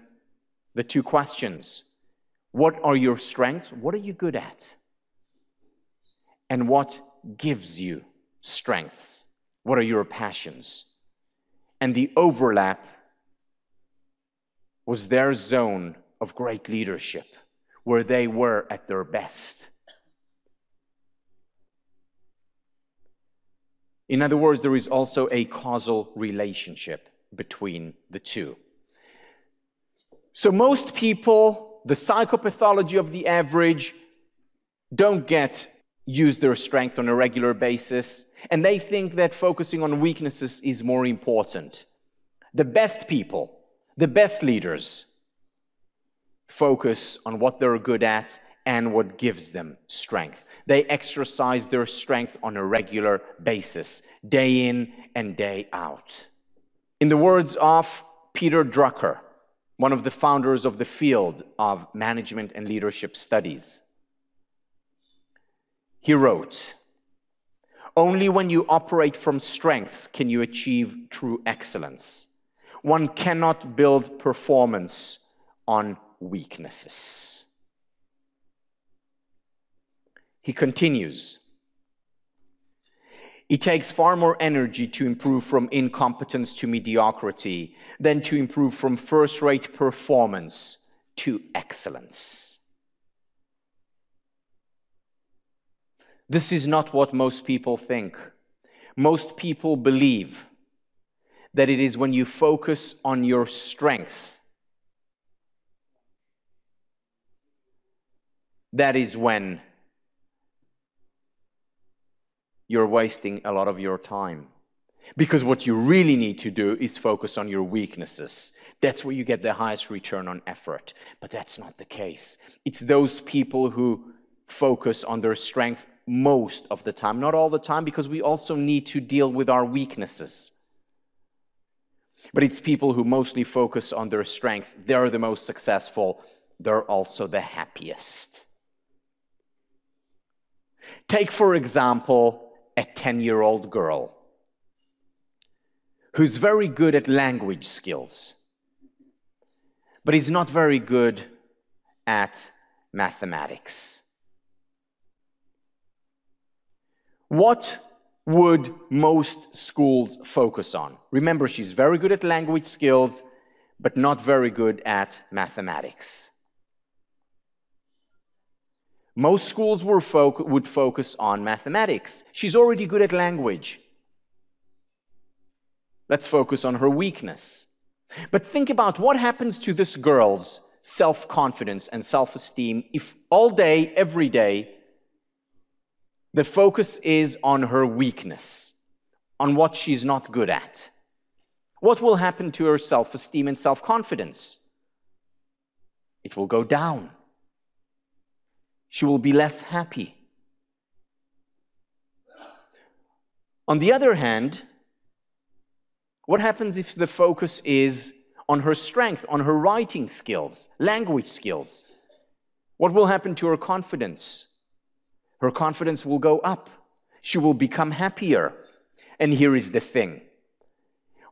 the two questions. What are your strengths? What are you good at? And what gives you strength? What are your passions? And the overlap was their zone of great leadership, where they were at their best. In other words, there is also a causal relationship between the two. So most people, the psychopathology of the average, don't use their strength on a regular basis, and they think that focusing on weaknesses is more important. The best people, the best leaders, focus on what they're good at and what gives them strength. They exercise their strength on a regular basis, day in and day out. In the words of Peter Drucker, one of the founders of the field of management and leadership studies, he wrote, "Only when you operate from strength can you achieve true excellence. One cannot build performance on weaknesses." He continues, "It takes far more energy to improve from incompetence to mediocrity than to improve from first-rate performance to excellence." This is not what most people think. Most people believe that it is when you focus on your strength that is when you're wasting a lot of your time. Because what you really need to do is focus on your weaknesses. That's where you get the highest return on effort. But that's not the case. It's those people who focus on their strength most of the time. Not all the time, because we also need to deal with our weaknesses. But it's people who mostly focus on their strength. They're the most successful. They're also the happiest. Take, for example, a 10-year-old girl who's very good at language skills, but is not very good at mathematics. What would most schools focus on? Remember, she's very good at language skills, but not very good at mathematics. Most schools would focus on mathematics. She's already good at language. Let's focus on her weakness. But think about what happens to this girl's self-confidence and self-esteem if all day, every day, the focus is on her weakness, on what she's not good at. What will happen to her self-esteem and self-confidence? It will go down. She will be less happy. On the other hand, what happens if the focus is on her strength, on her writing skills, language skills? What will happen to her confidence? Her confidence will go up. She will become happier. And here is the thing.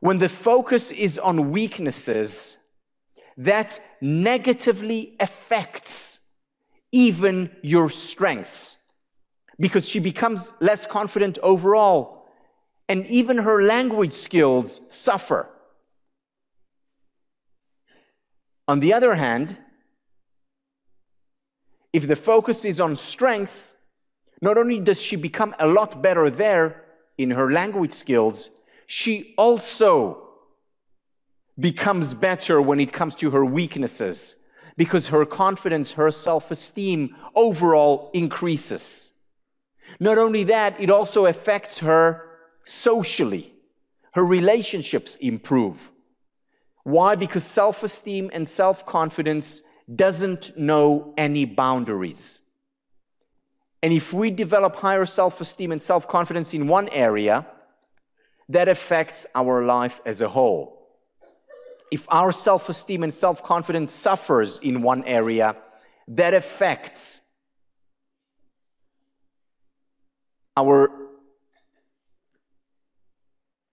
When the focus is on weaknesses, that negatively affects even your strength, because she becomes less confident overall, and even her language skills suffer. On the other hand, if the focus is on strength, not only does she become a lot better there in her language skills, she also becomes better when it comes to her weaknesses, because her confidence, her self-esteem overall increases. Not only that, it also affects her socially. Her relationships improve. Why? Because self-esteem and self-confidence doesn't know any boundaries. And if we develop higher self-esteem and self-confidence in one area, that affects our life as a whole. If our self-esteem and self-confidence suffers in one area, that affects our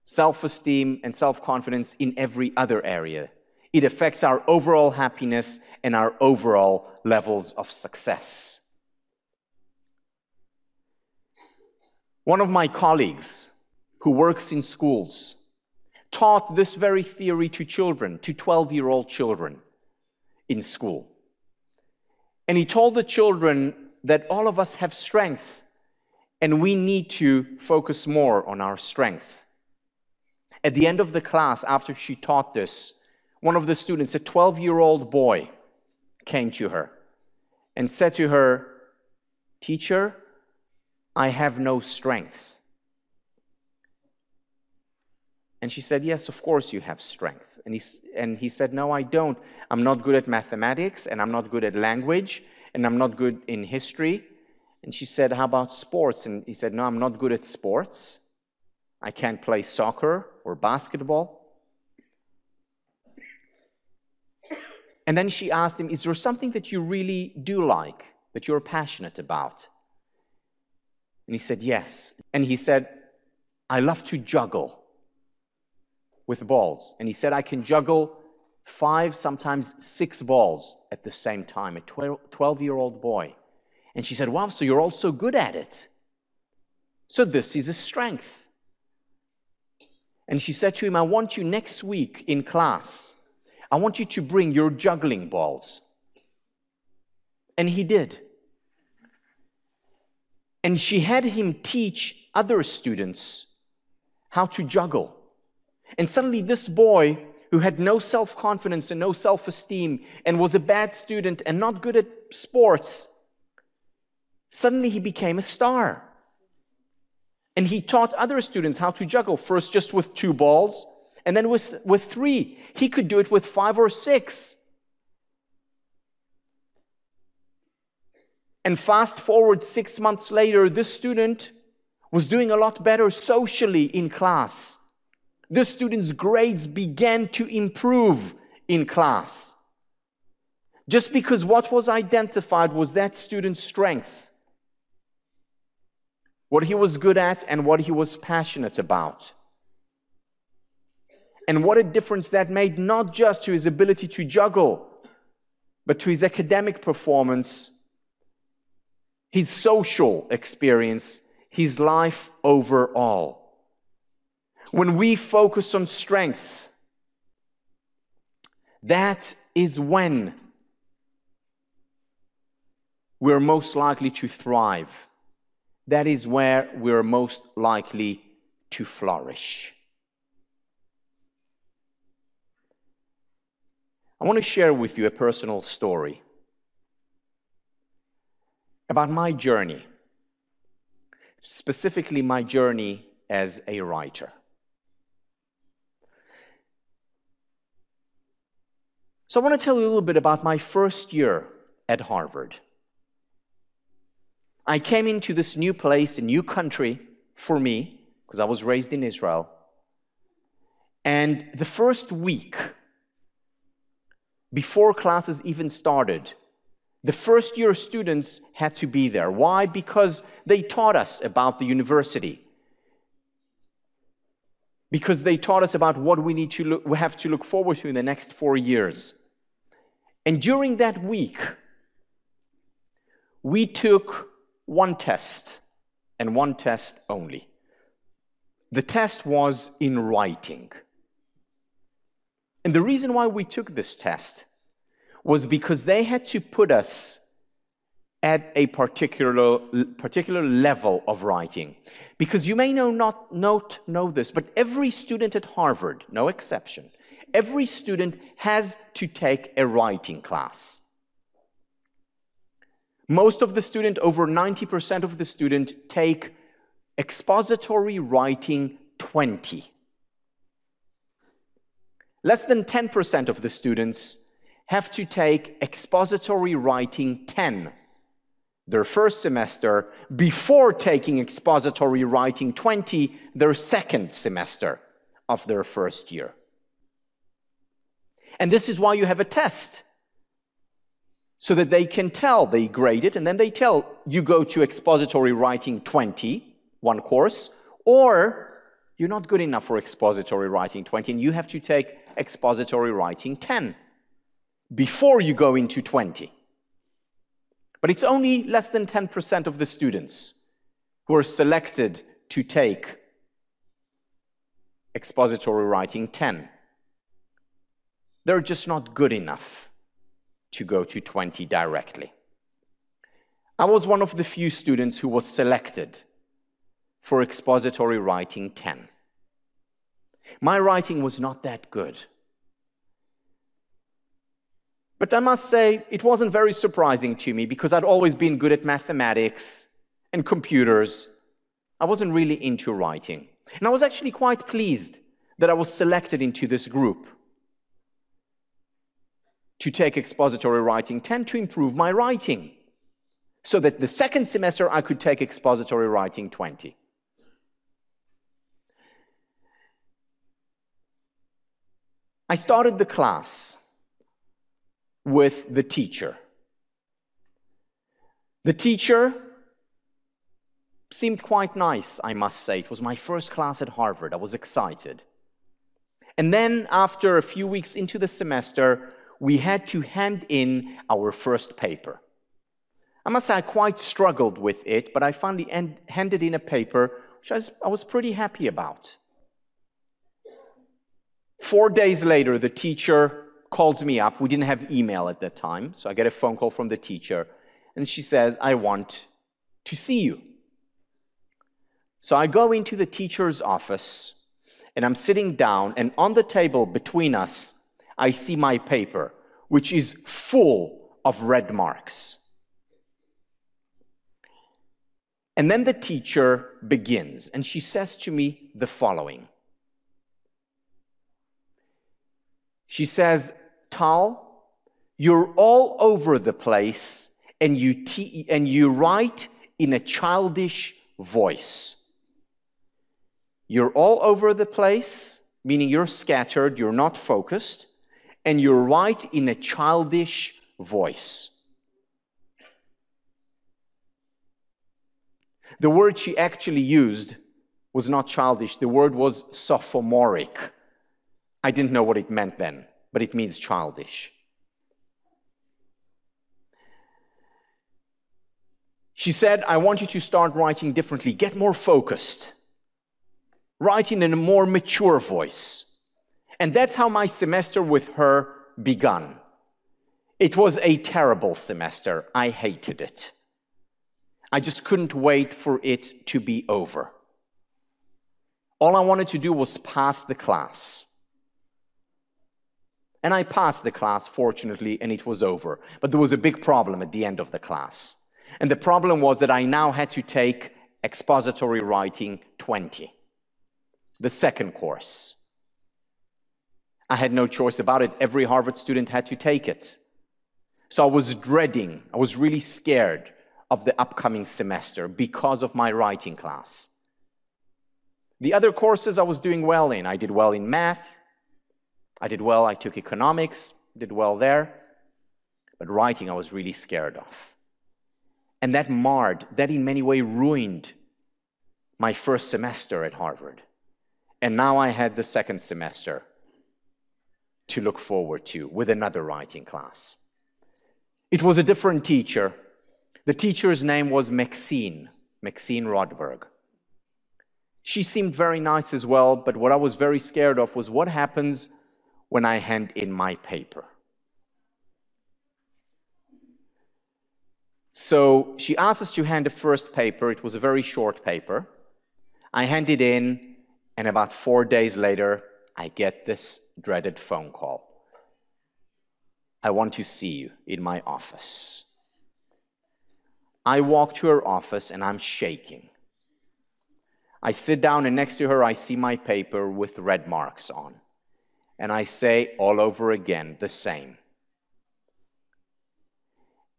self-esteem and self-confidence in every other area. It affects our overall happiness and our overall levels of success. One of my colleagues who works in schools taught this very theory to children, to 12-year-old children in school. And he told the children that all of us have strengths, and we need to focus more on our strength. At the end of the class, after she taught this, one of the students, a 12-year-old boy, came to her and said to her, "Teacher, I have no strength." And she said, "Yes, of course you have strength." And he said, "No, I don't. I'm not good at mathematics, and I'm not good at language, and I'm not good in history." And she said, "How about sports?" And he said, "No, I'm not good at sports. I can't play soccer or basketball." And then she asked him, "Is there something that you really do like, that you're passionate about?" And he said, "Yes." And he said, "I love to juggle with balls." And he said, "I can juggle 5, sometimes 6 balls at the same time," a 12-year-old boy. And she said, "Wow, so you're also good at it. So this is a strength." And she said to him, "I want you next week in class, I want you to bring your juggling balls." And he did. And she had him teach other students how to juggle. And suddenly this boy, who had no self-confidence and no self-esteem and was a bad student and not good at sports, suddenly he became a star. And he taught other students how to juggle, first just with 2 balls, and then with 3. He could do it with 5 or 6. And fast forward 6 months later, this student was doing a lot better socially in class. This student's grades began to improve in class, just because what was identified was that student's strength, what he was good at and what he was passionate about. And what a difference that made, not just to his ability to juggle, but to his academic performance, his social experience, his life overall. When we focus on strength, that is when we're most likely to thrive. That is where we're most likely to flourish. I want to share with you a personal story about my journey, specifically my journey as a writer. So I want to tell you a little bit about my first year at Harvard. I came into this new place, a new country for me, because I was raised in Israel. And the first week, before classes even started, the first year students had to be there. Why? Because they taught us about the university. Because they taught us about what we have to look forward to in the next 4 years. And during that week, we took one test, and one test only. The test was in writing. And the reason why we took this test was because they had to put us at a particular level of writing. Because you may not know this, but every student at Harvard, no exception, every student has to take a writing class. Most of the student, over 90% of the student, take expository writing 20. Less than 10% of the students have to take expository writing 10 their first semester before taking expository writing 20 their second semester of their first year. And this is why you have a test, so that they can tell, they grade it, and then they tell you go to expository writing 20, one course, or you're not good enough for expository writing 20 and you have to take expository writing 10 before you go into 20. But it's only less than 10% of the students who are selected to take expository writing 10. They're just not good enough to go to 20 directly. I was one of the few students who was selected for expository writing 10. My writing was not that good. But I must say, it wasn't very surprising to me because I'd always been good at mathematics and computers. I wasn't really into writing. And I was actually quite pleased that I was selected into this group to take expository writing 10 to improve my writing, so that the second semester I could take expository writing 20. I started the class with the teacher. The teacher seemed quite nice, I must say. It was my first class at Harvard. I was excited. And then, after a few weeks into the semester, we had to hand in our first paper. I must say I quite struggled with it, but I finally handed in a paper which I was pretty happy about. 4 days later, the teacher calls me up. We didn't have email at that time, so I get a phone call from the teacher, and she says, "I want to see you." So I go into the teacher's office, and I'm sitting down, and on the table between us, I see my paper, which is full of red marks. And then the teacher begins, and she says to me the following. She says, "Tal, you're all over the place, and you write in a childish voice. You're all over the place, meaning you're scattered, you're not focused, and you write in a childish voice." The word she actually used was not childish. The word was sophomoric. I didn't know what it meant then, but it means childish. She said, "I want you to start writing differently. Get more focused. Writing in a more mature voice." And that's how my semester with her began. It was a terrible semester. I hated it. I just couldn't wait for it to be over. All I wanted to do was pass the class. And I passed the class, fortunately, and it was over. But there was a big problem at the end of the class. And the problem was that I now had to take expository writing 20, the second course. I had no choice about it. Every Harvard student had to take it. So I was dreading, I was really scared of the upcoming semester because of my writing class. The other courses I was doing well in. I did well in math. I took economics, did well there. But writing I was really scared of. And that in many ways ruined my first semester at Harvard. And now I had the second semester to look forward to with another writing class. It was a different teacher. The teacher's name was Maxine Rodberg. She seemed very nice as well, but what I was very scared of was what happens when I hand in my paper. So she asked us to hand the first paper. It was a very short paper. I hand it in, and about 4 days later, I get this dreaded phone call. I want to see you in my office. I walk to her office, and I'm shaking. I sit down, and next to her, I see my paper with red marks on. And I say all over again the same.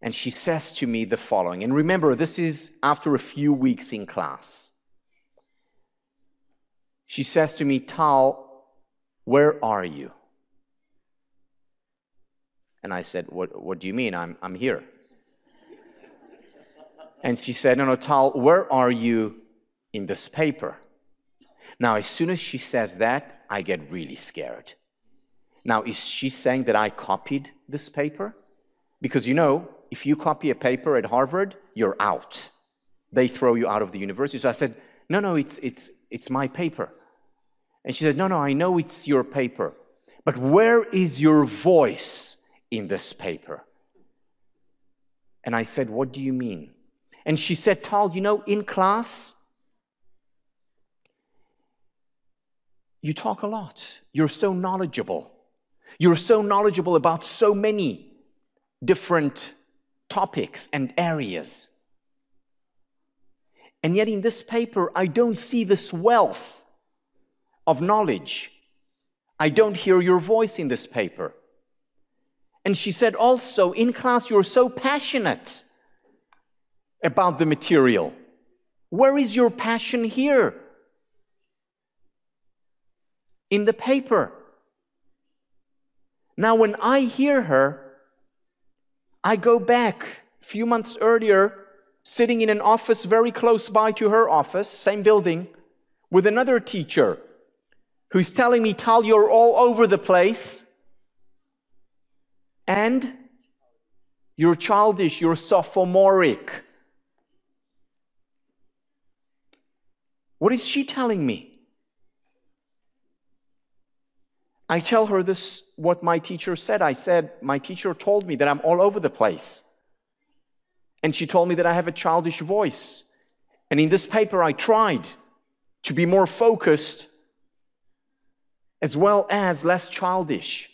And she says to me the following, and remember, this is after a few weeks in class. She says to me, Tal, where are you? And I said, what do you mean? I'm here. And she said, no, Tal, where are you in this paper? Now, as soon as she says that, I get really scared. Now, is she saying that I copied this paper? Because if you copy a paper at Harvard, you're out. They throw you out of the university. So I said, no, it's my paper. And she said, no, I know it's your paper. But where is your voice in this paper? And I said, what do you mean? And she said, Tal, in class, you talk a lot. You're so knowledgeable. You're so knowledgeable about so many different topics and areas. And yet in this paper, I don't see this wealth of knowledge. I don't hear your voice in this paper. And she said also, in class, you're so passionate about the material. Where is your passion here? In the paper. Now, when I hear her, I go back a few months earlier, sitting in an office very close by to her office, same building, with another teacher who's telling me, Tal, you're all over the place, and you're childish, you're sophomoric. What is she telling me? I tell her this, what my teacher said. I said, my teacher told me that I'm all over the place. And she told me that I have a childish voice. And in this paper, I tried to be more focused as well as less childish.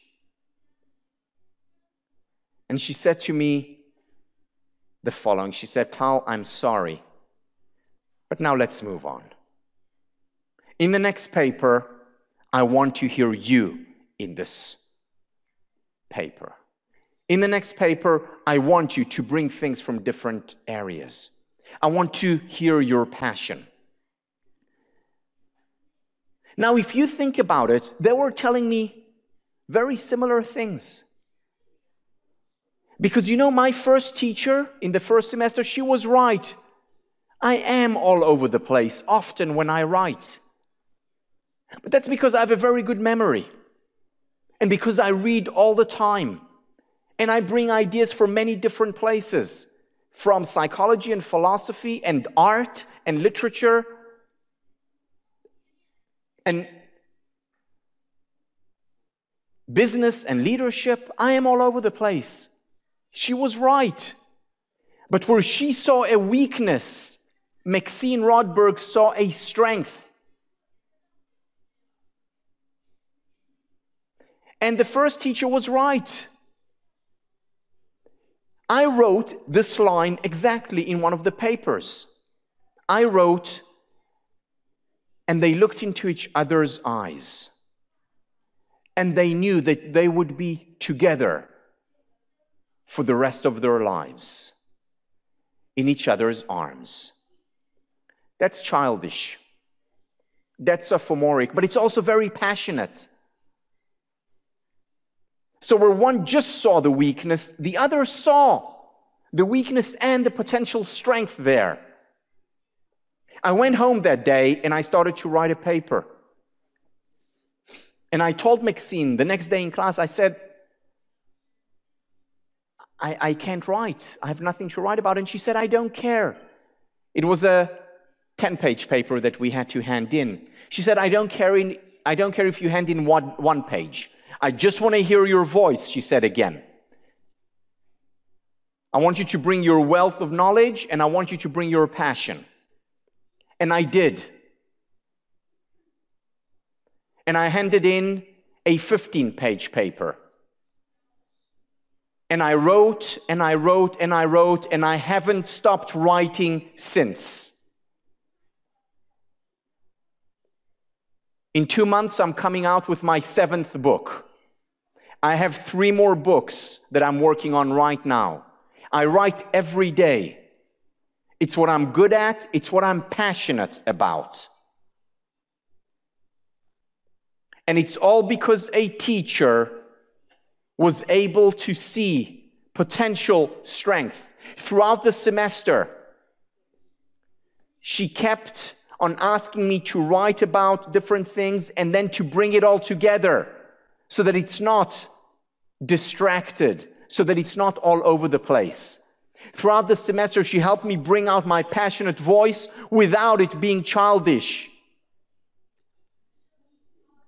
And she said to me the following. She said, Tal, I'm sorry, but now let's move on. In the next paper, I want to hear you in this paper. In the next paper, I want you to bring things from different areas. I want to hear your passion. Now, if you think about it, they were telling me very similar things. Because my first teacher in the first semester, she was right. I am all over the place often when I write. But that's because I have a very good memory. And because I read all the time. And I bring ideas from many different places. From psychology and philosophy and art and literature. And business and leadership. I am all over the place. She was right. But where she saw a weakness, Maxine Rodberg saw a strength. And the first teacher was right. I wrote this line exactly in one of the papers. I wrote, and they looked into each other's eyes. And they knew that they would be together for the rest of their lives, in each other's arms. That's childish. That's sophomoric, but it's also very passionate. So where one just saw the weakness, the other saw the weakness and the potential strength there. I went home that day and I started to write a paper. And I told Maxine the next day in class, I said, I can't write. I have nothing to write about. And she said, I don't care. It was a 10-page paper that we had to hand in. She said, I don't care if you hand in one page. I just want to hear your voice, she said again. I want you to bring your wealth of knowledge, and I want you to bring your passion. And I did. and I handed in a 15-page paper. And I wrote, and I wrote, and I wrote, and I haven't stopped writing since. In 2 months, I'm coming out with my 7th book. I have 3 more books that I'm working on right now. I write every day. It's what I'm good at. It's what I'm passionate about. And it's all because a teacher was able to see potential strength. Throughout the semester, she kept on asking me to write about different things and then to bring it all together so that it's not distracted, so that it's not all over the place. Throughout the semester, she helped me bring out my passionate voice without it being childish.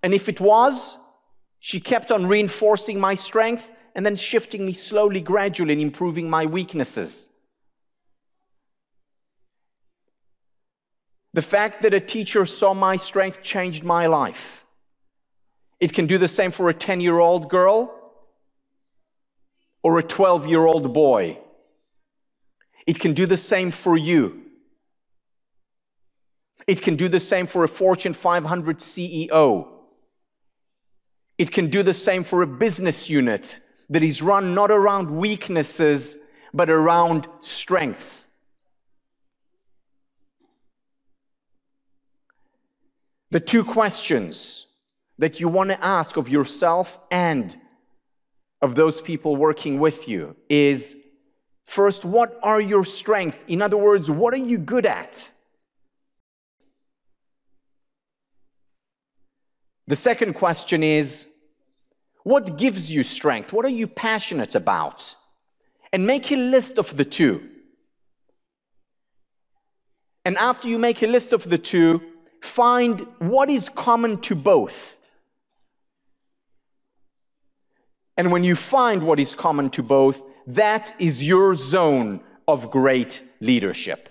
And if it was, she kept on reinforcing my strength and then shifting me slowly, gradually, and improving my weaknesses. The fact that a teacher saw my strength changed my life. It can do the same for a 10-year-old girl or a 12-year-old boy. It can do the same for you. It can do the same for a Fortune 500 CEO. It can do the same for a business unit that is run not around weaknesses, but around strengths. The 2 questions that you want to ask of yourself and of those people working with you is, first, what are your strengths? In other words, what are you good at? The second question is, what gives you strength? What are you passionate about? And make a list of the 2. And after you make a list of the 2, find what is common to both. And when you find what is common to both, that is your zone of great leadership.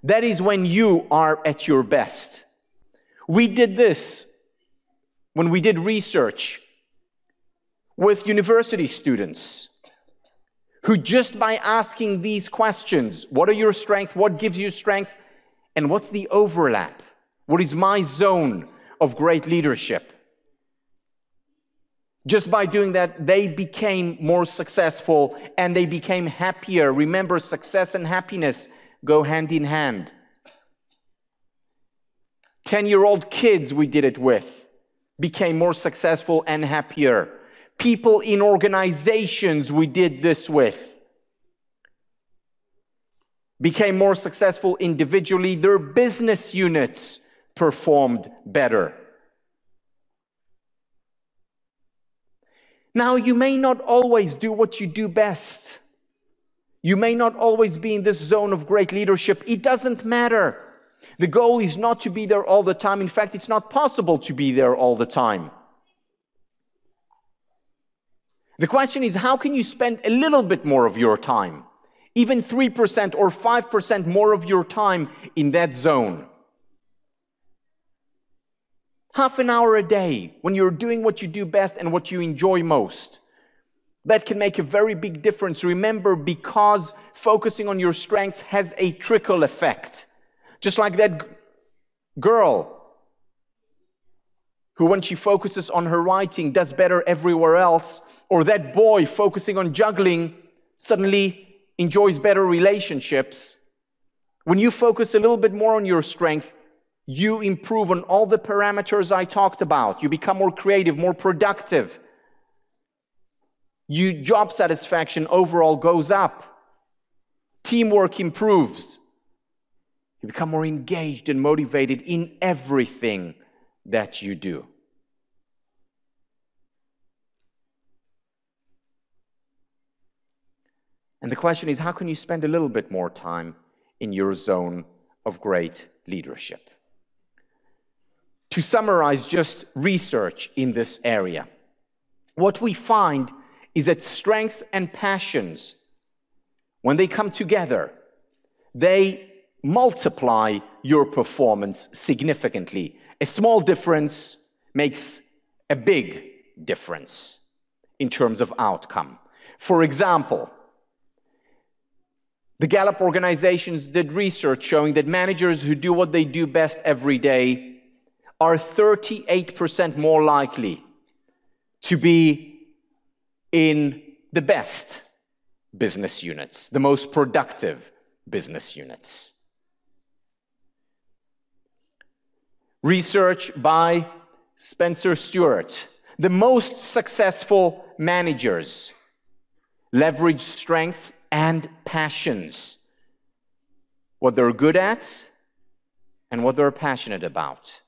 That is when you are at your best. We did this when we did research with university students who, just by asking these questions, what are your strengths, what gives you strength, and what's the overlap? What is my zone of great leadership? Just by doing that, they became more successful and they became happier. Remember, success and happiness go hand in hand. 10-year-old kids we did it with became more successful and happier. People in organizations we did this with became more successful individually. Their business units performed better. Now, you may not always do what you do best. You may not always be in this zone of great leadership. It doesn't matter. The goal is not to be there all the time. In fact, it's not possible to be there all the time. The question is, how can you spend a little bit more of your time, even 3% or 5% more of your time in that zone? Half an hour a day when you're doing what you do best and what you enjoy most. That can make a very big difference. Remember, because focusing on your strengths has a trickle effect. Just like that girl who, when she focuses on her writing, does better everywhere else, or that boy focusing on juggling suddenly enjoys better relationships. When you focus a little bit more on your strength, you improve on all the parameters I talked about. You become more creative, more productive. Your job satisfaction overall goes up. Teamwork improves. You become more engaged and motivated in everything that you do. And the question is, how can you spend a little bit more time in your zone of great leadership? To summarize just research in this area, what we find is that strengths and passions, when they come together, they multiply your performance significantly. A small difference makes a big difference in terms of outcome. For example, the Gallup organizations did research showing that managers who do what they do best every day are 38% more likely to be in the best business units, the most productive business units. Research by Spencer Stewart. The most successful managers leverage strength and passions, what they're good at and what they're passionate about,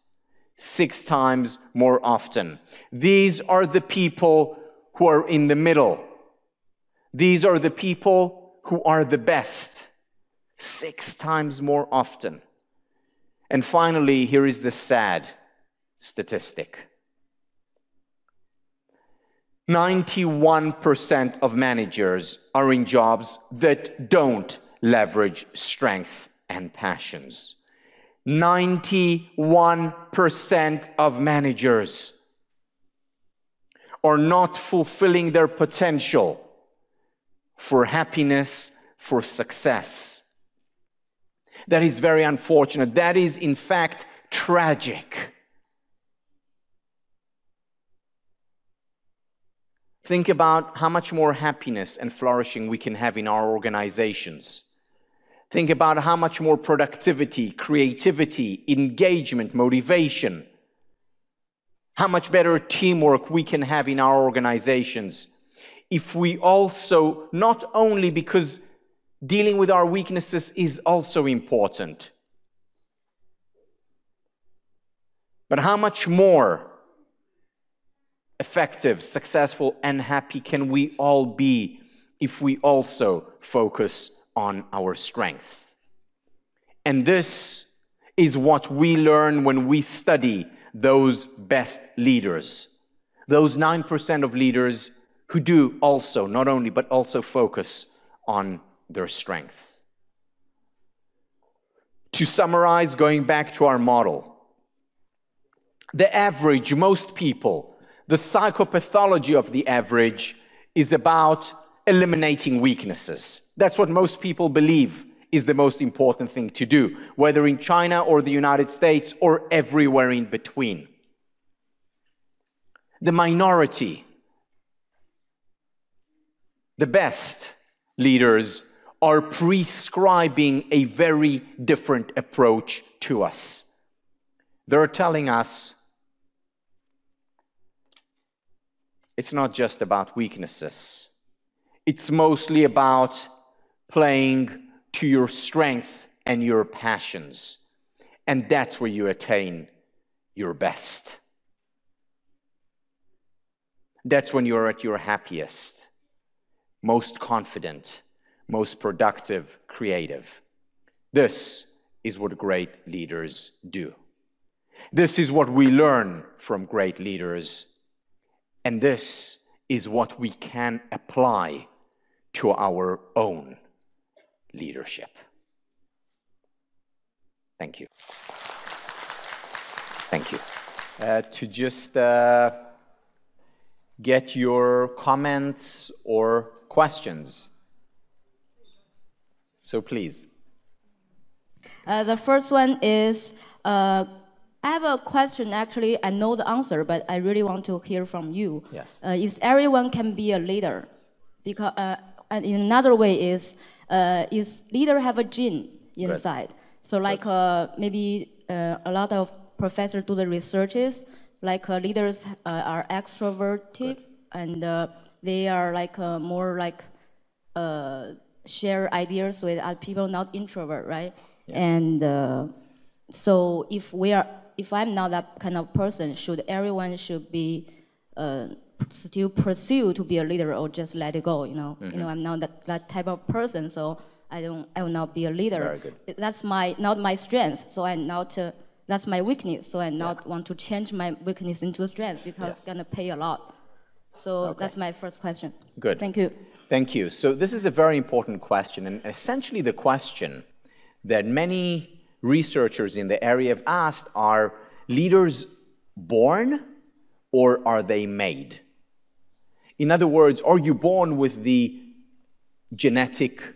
6 times more often. These are the people who are in the middle. These are the people who are the best, 6 times more often. And finally, here is the sad statistic. 91% of managers are in jobs that don't leverage strength and passions. 91% of managers are not fulfilling their potential for happiness, for success. That is very unfortunate. That is, in fact, tragic. Think about how much more happiness and flourishing we can have in our organizations. Think about how much more productivity, creativity, engagement, motivation, how much better teamwork we can have in our organizations if we also, not only because dealing with our weaknesses is also important, but how much more effective, successful, and happy can we all be if we also focus on our strengths. And this is what we learn when we study those best leaders, those 9% of leaders who do also, not only, but also focus on their strengths. To summarize, going back to our model, the average, most people, the psychopathology of the average is about eliminating weaknesses. That's what most people believe is the most important thing to do, whether in China or the United States or everywhere in between. The minority, the best leaders, are prescribing a very different approach to us. They're telling us it's not just about weaknesses. It's mostly about playing to your strength and your passions. And that's where you attain your best. That's when you're at your happiest, most confident, most productive, creative. This is what great leaders do. This is what we learn from great leaders. And this is what we can apply to our own leadership. Thank you. Thank you. To just get your comments or questions. So please. The first one is, I have a question. Actually, I know the answer, but I really want to hear from you. Yes. Is everyone can be a leader? Because, and in another way is leader have a gene inside? Good. So like maybe a lot of professors do the researches, like leaders are extroverted. Good. And they are like more like share ideas with other people, not introvert, right? Yeah. And so if I'm not that kind of person, should everyone should be still pursue to be a leader or just let it go? You know, mm-hmm. You know, I'm not that type of person, so I will not be a leader. Very good. That's not my strength. So I'm not. That's my weakness. So I not want to change my weakness into strength because it's gonna pay a lot. So that's my first question. Good. Thank you. Thank you. So this is a very important question, and essentially the question that many researchers in the area have asked are, leaders born or are they made? In other words, are you born with the genetic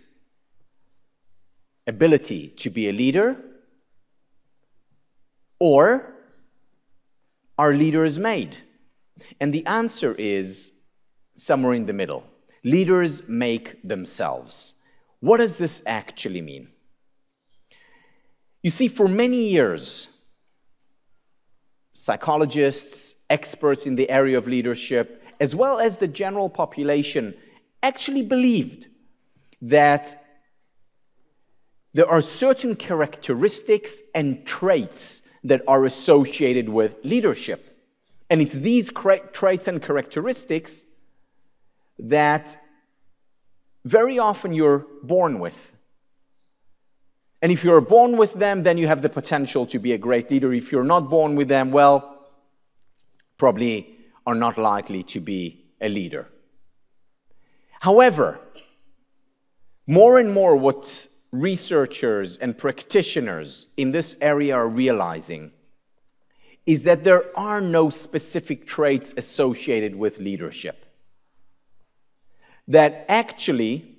ability to be a leader, or are leaders made? And the answer is somewhere in the middle. Leaders make themselves. What does this actually mean? You see, for many years, psychologists, experts in the area of leadership, as well as the general population, actually believed that there are certain characteristics and traits that are associated with leadership. And it's these traits and characteristics that very often you're born with. And if you're born with them, then you have the potential to be a great leader. If you're not born with them, well, probably are not likely to be a leader. However, more and more what researchers and practitioners in this area are realizing is that there are no specific traits associated with leadership. That actually,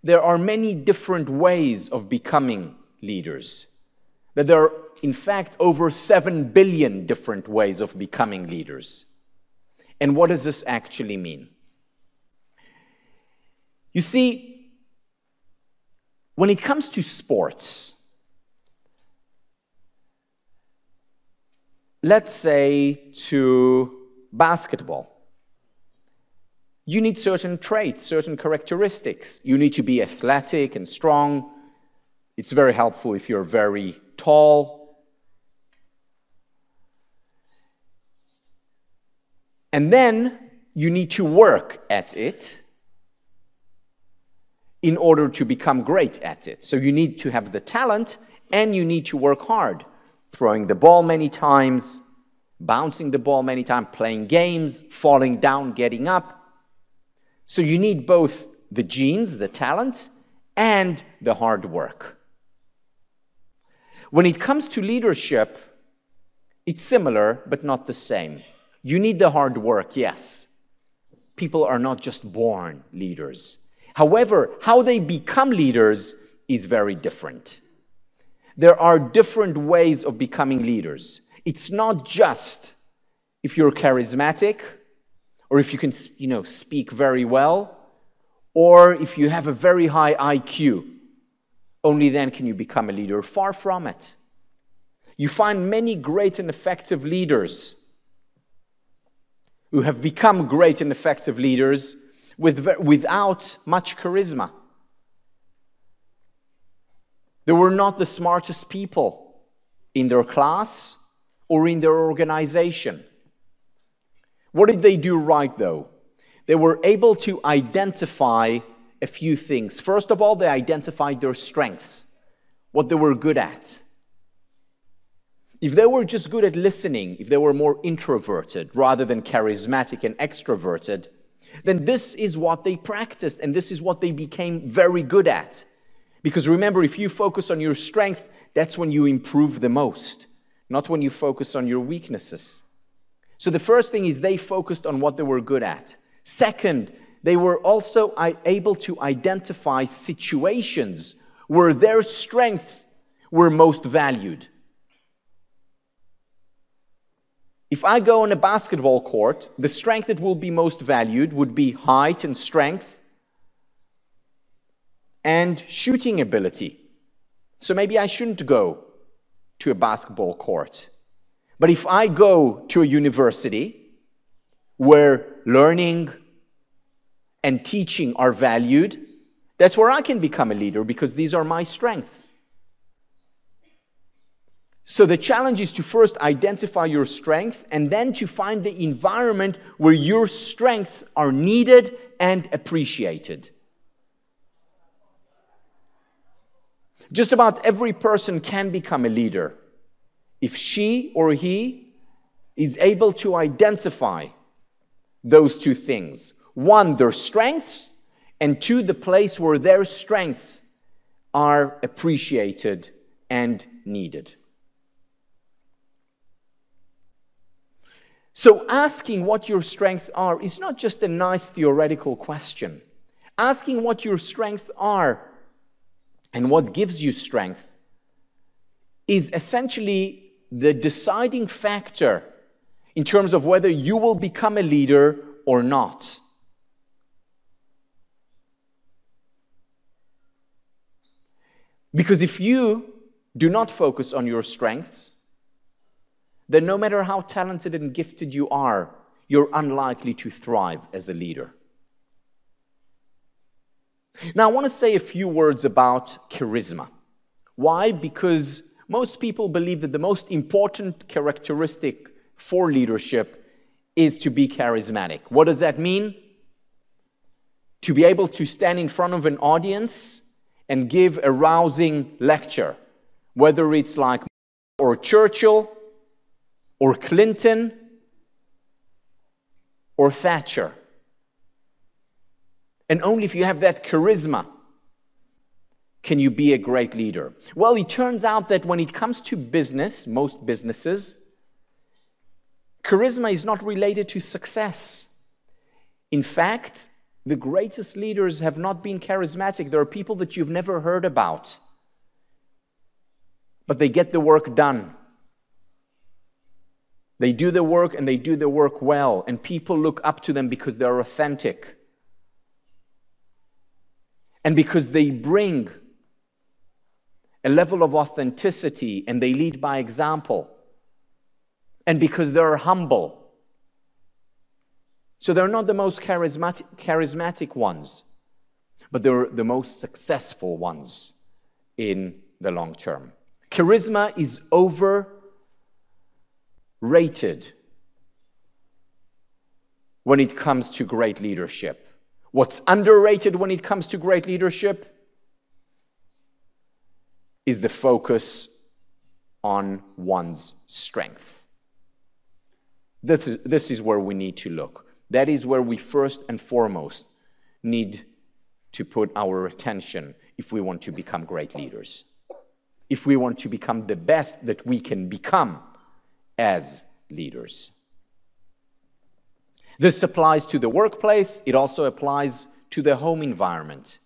there are many different ways of becoming leaders. That there are, in fact, over 7 billion different ways of becoming leaders. And what does this actually mean? You see, when it comes to sports, let's say to basketball, you need certain traits, certain characteristics. You need to be athletic and strong. It's very helpful if you're very tall. And then you need to work at it in order to become great at it. So you need to have the talent and you need to work hard. Throwing the ball many times, bouncing the ball many times, playing games, falling down, getting up. So you need both the genes, the talent, and the hard work. When it comes to leadership, it's similar, but not the same. You need the hard work, yes. People are not just born leaders. However, how they become leaders is very different. There are different ways of becoming leaders. It's not just if you're charismatic, or if you can, speak very well, or if you have a very high IQ. Only then can you become a leader. Far from it. You find many great and effective leaders who have become great and effective leaders without much charisma. They were not the smartest people in their class or in their organization. What did they do right, though? They were able to identify a few things. First of all, they identified their strengths, what they were good at. If they were just good at listening, if they were more introverted rather than charismatic and extroverted, then this is what they practiced and this is what they became very good at. Because remember, if you focus on your strength, that's when you improve the most, not when you focus on your weaknesses. So the first thing is they focused on what they were good at. Second, they were also able to identify situations where their strengths were most valued. If I go on a basketball court, the strength that will be most valued would be height and strength and shooting ability. So maybe I shouldn't go to a basketball court. But if I go to a university where learning and teaching are valued, that's where I can become a leader because these are my strengths. So the challenge is to first identify your strength and then to find the environment where your strengths are needed and appreciated. Just about every person can become a leader if she or he is able to identify those two things. One, their strengths, and two, the place where their strengths are appreciated and needed. So asking what your strengths are is not just a nice theoretical question. Asking what your strengths are and what gives you strength is essentially the deciding factor in terms of whether you will become a leader or not. Because if you do not focus on your strengths, then no matter how talented and gifted you are, you're unlikely to thrive as a leader. Now, I want to say a few words about charisma. Why? Because most people believe that the most important characteristic for leadership is to be charismatic. What does that mean? To be able to stand in front of an audience and give a rousing lecture, whether it's like or Churchill, or Clinton, or Thatcher. And only if you have that charisma can you be a great leader. Well, it turns out that when it comes to business, most businesses, charisma is not related to success. In fact, the greatest leaders have not been charismatic. There are people that you've never heard about, but they get the work done. They do the work and they do the work well, and people look up to them because they're authentic and because they bring a level of authenticity and they lead by example and because they're humble. So they're not the most charismatic ones, but they're the most successful ones in the long term. Charisma is overrated when it comes to great leadership. What's underrated when it comes to great leadership is the focus on one's strength. This is where we need to look. That is where we first and foremost need to put our attention if we want to become great leaders. If we want to become the best that we can become as leaders. This applies to the workplace. It also applies to the home environment.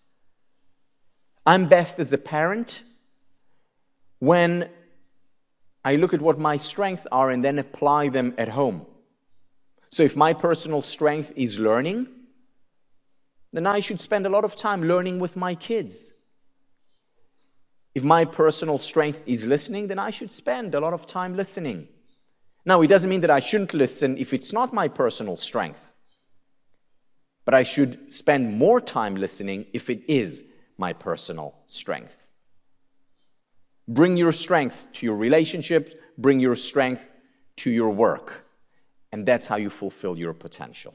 I'm best as a parent when I look at what my strengths are and then apply them at home. So if my personal strength is learning, then I should spend a lot of time learning with my kids. If my personal strength is listening, then I should spend a lot of time listening. Now, it doesn't mean that I shouldn't listen if it's not my personal strength. But I should spend more time listening if it is my personal strength. Bring your strength to your relationships, bring your strength to your work. And that's how you fulfill your potential.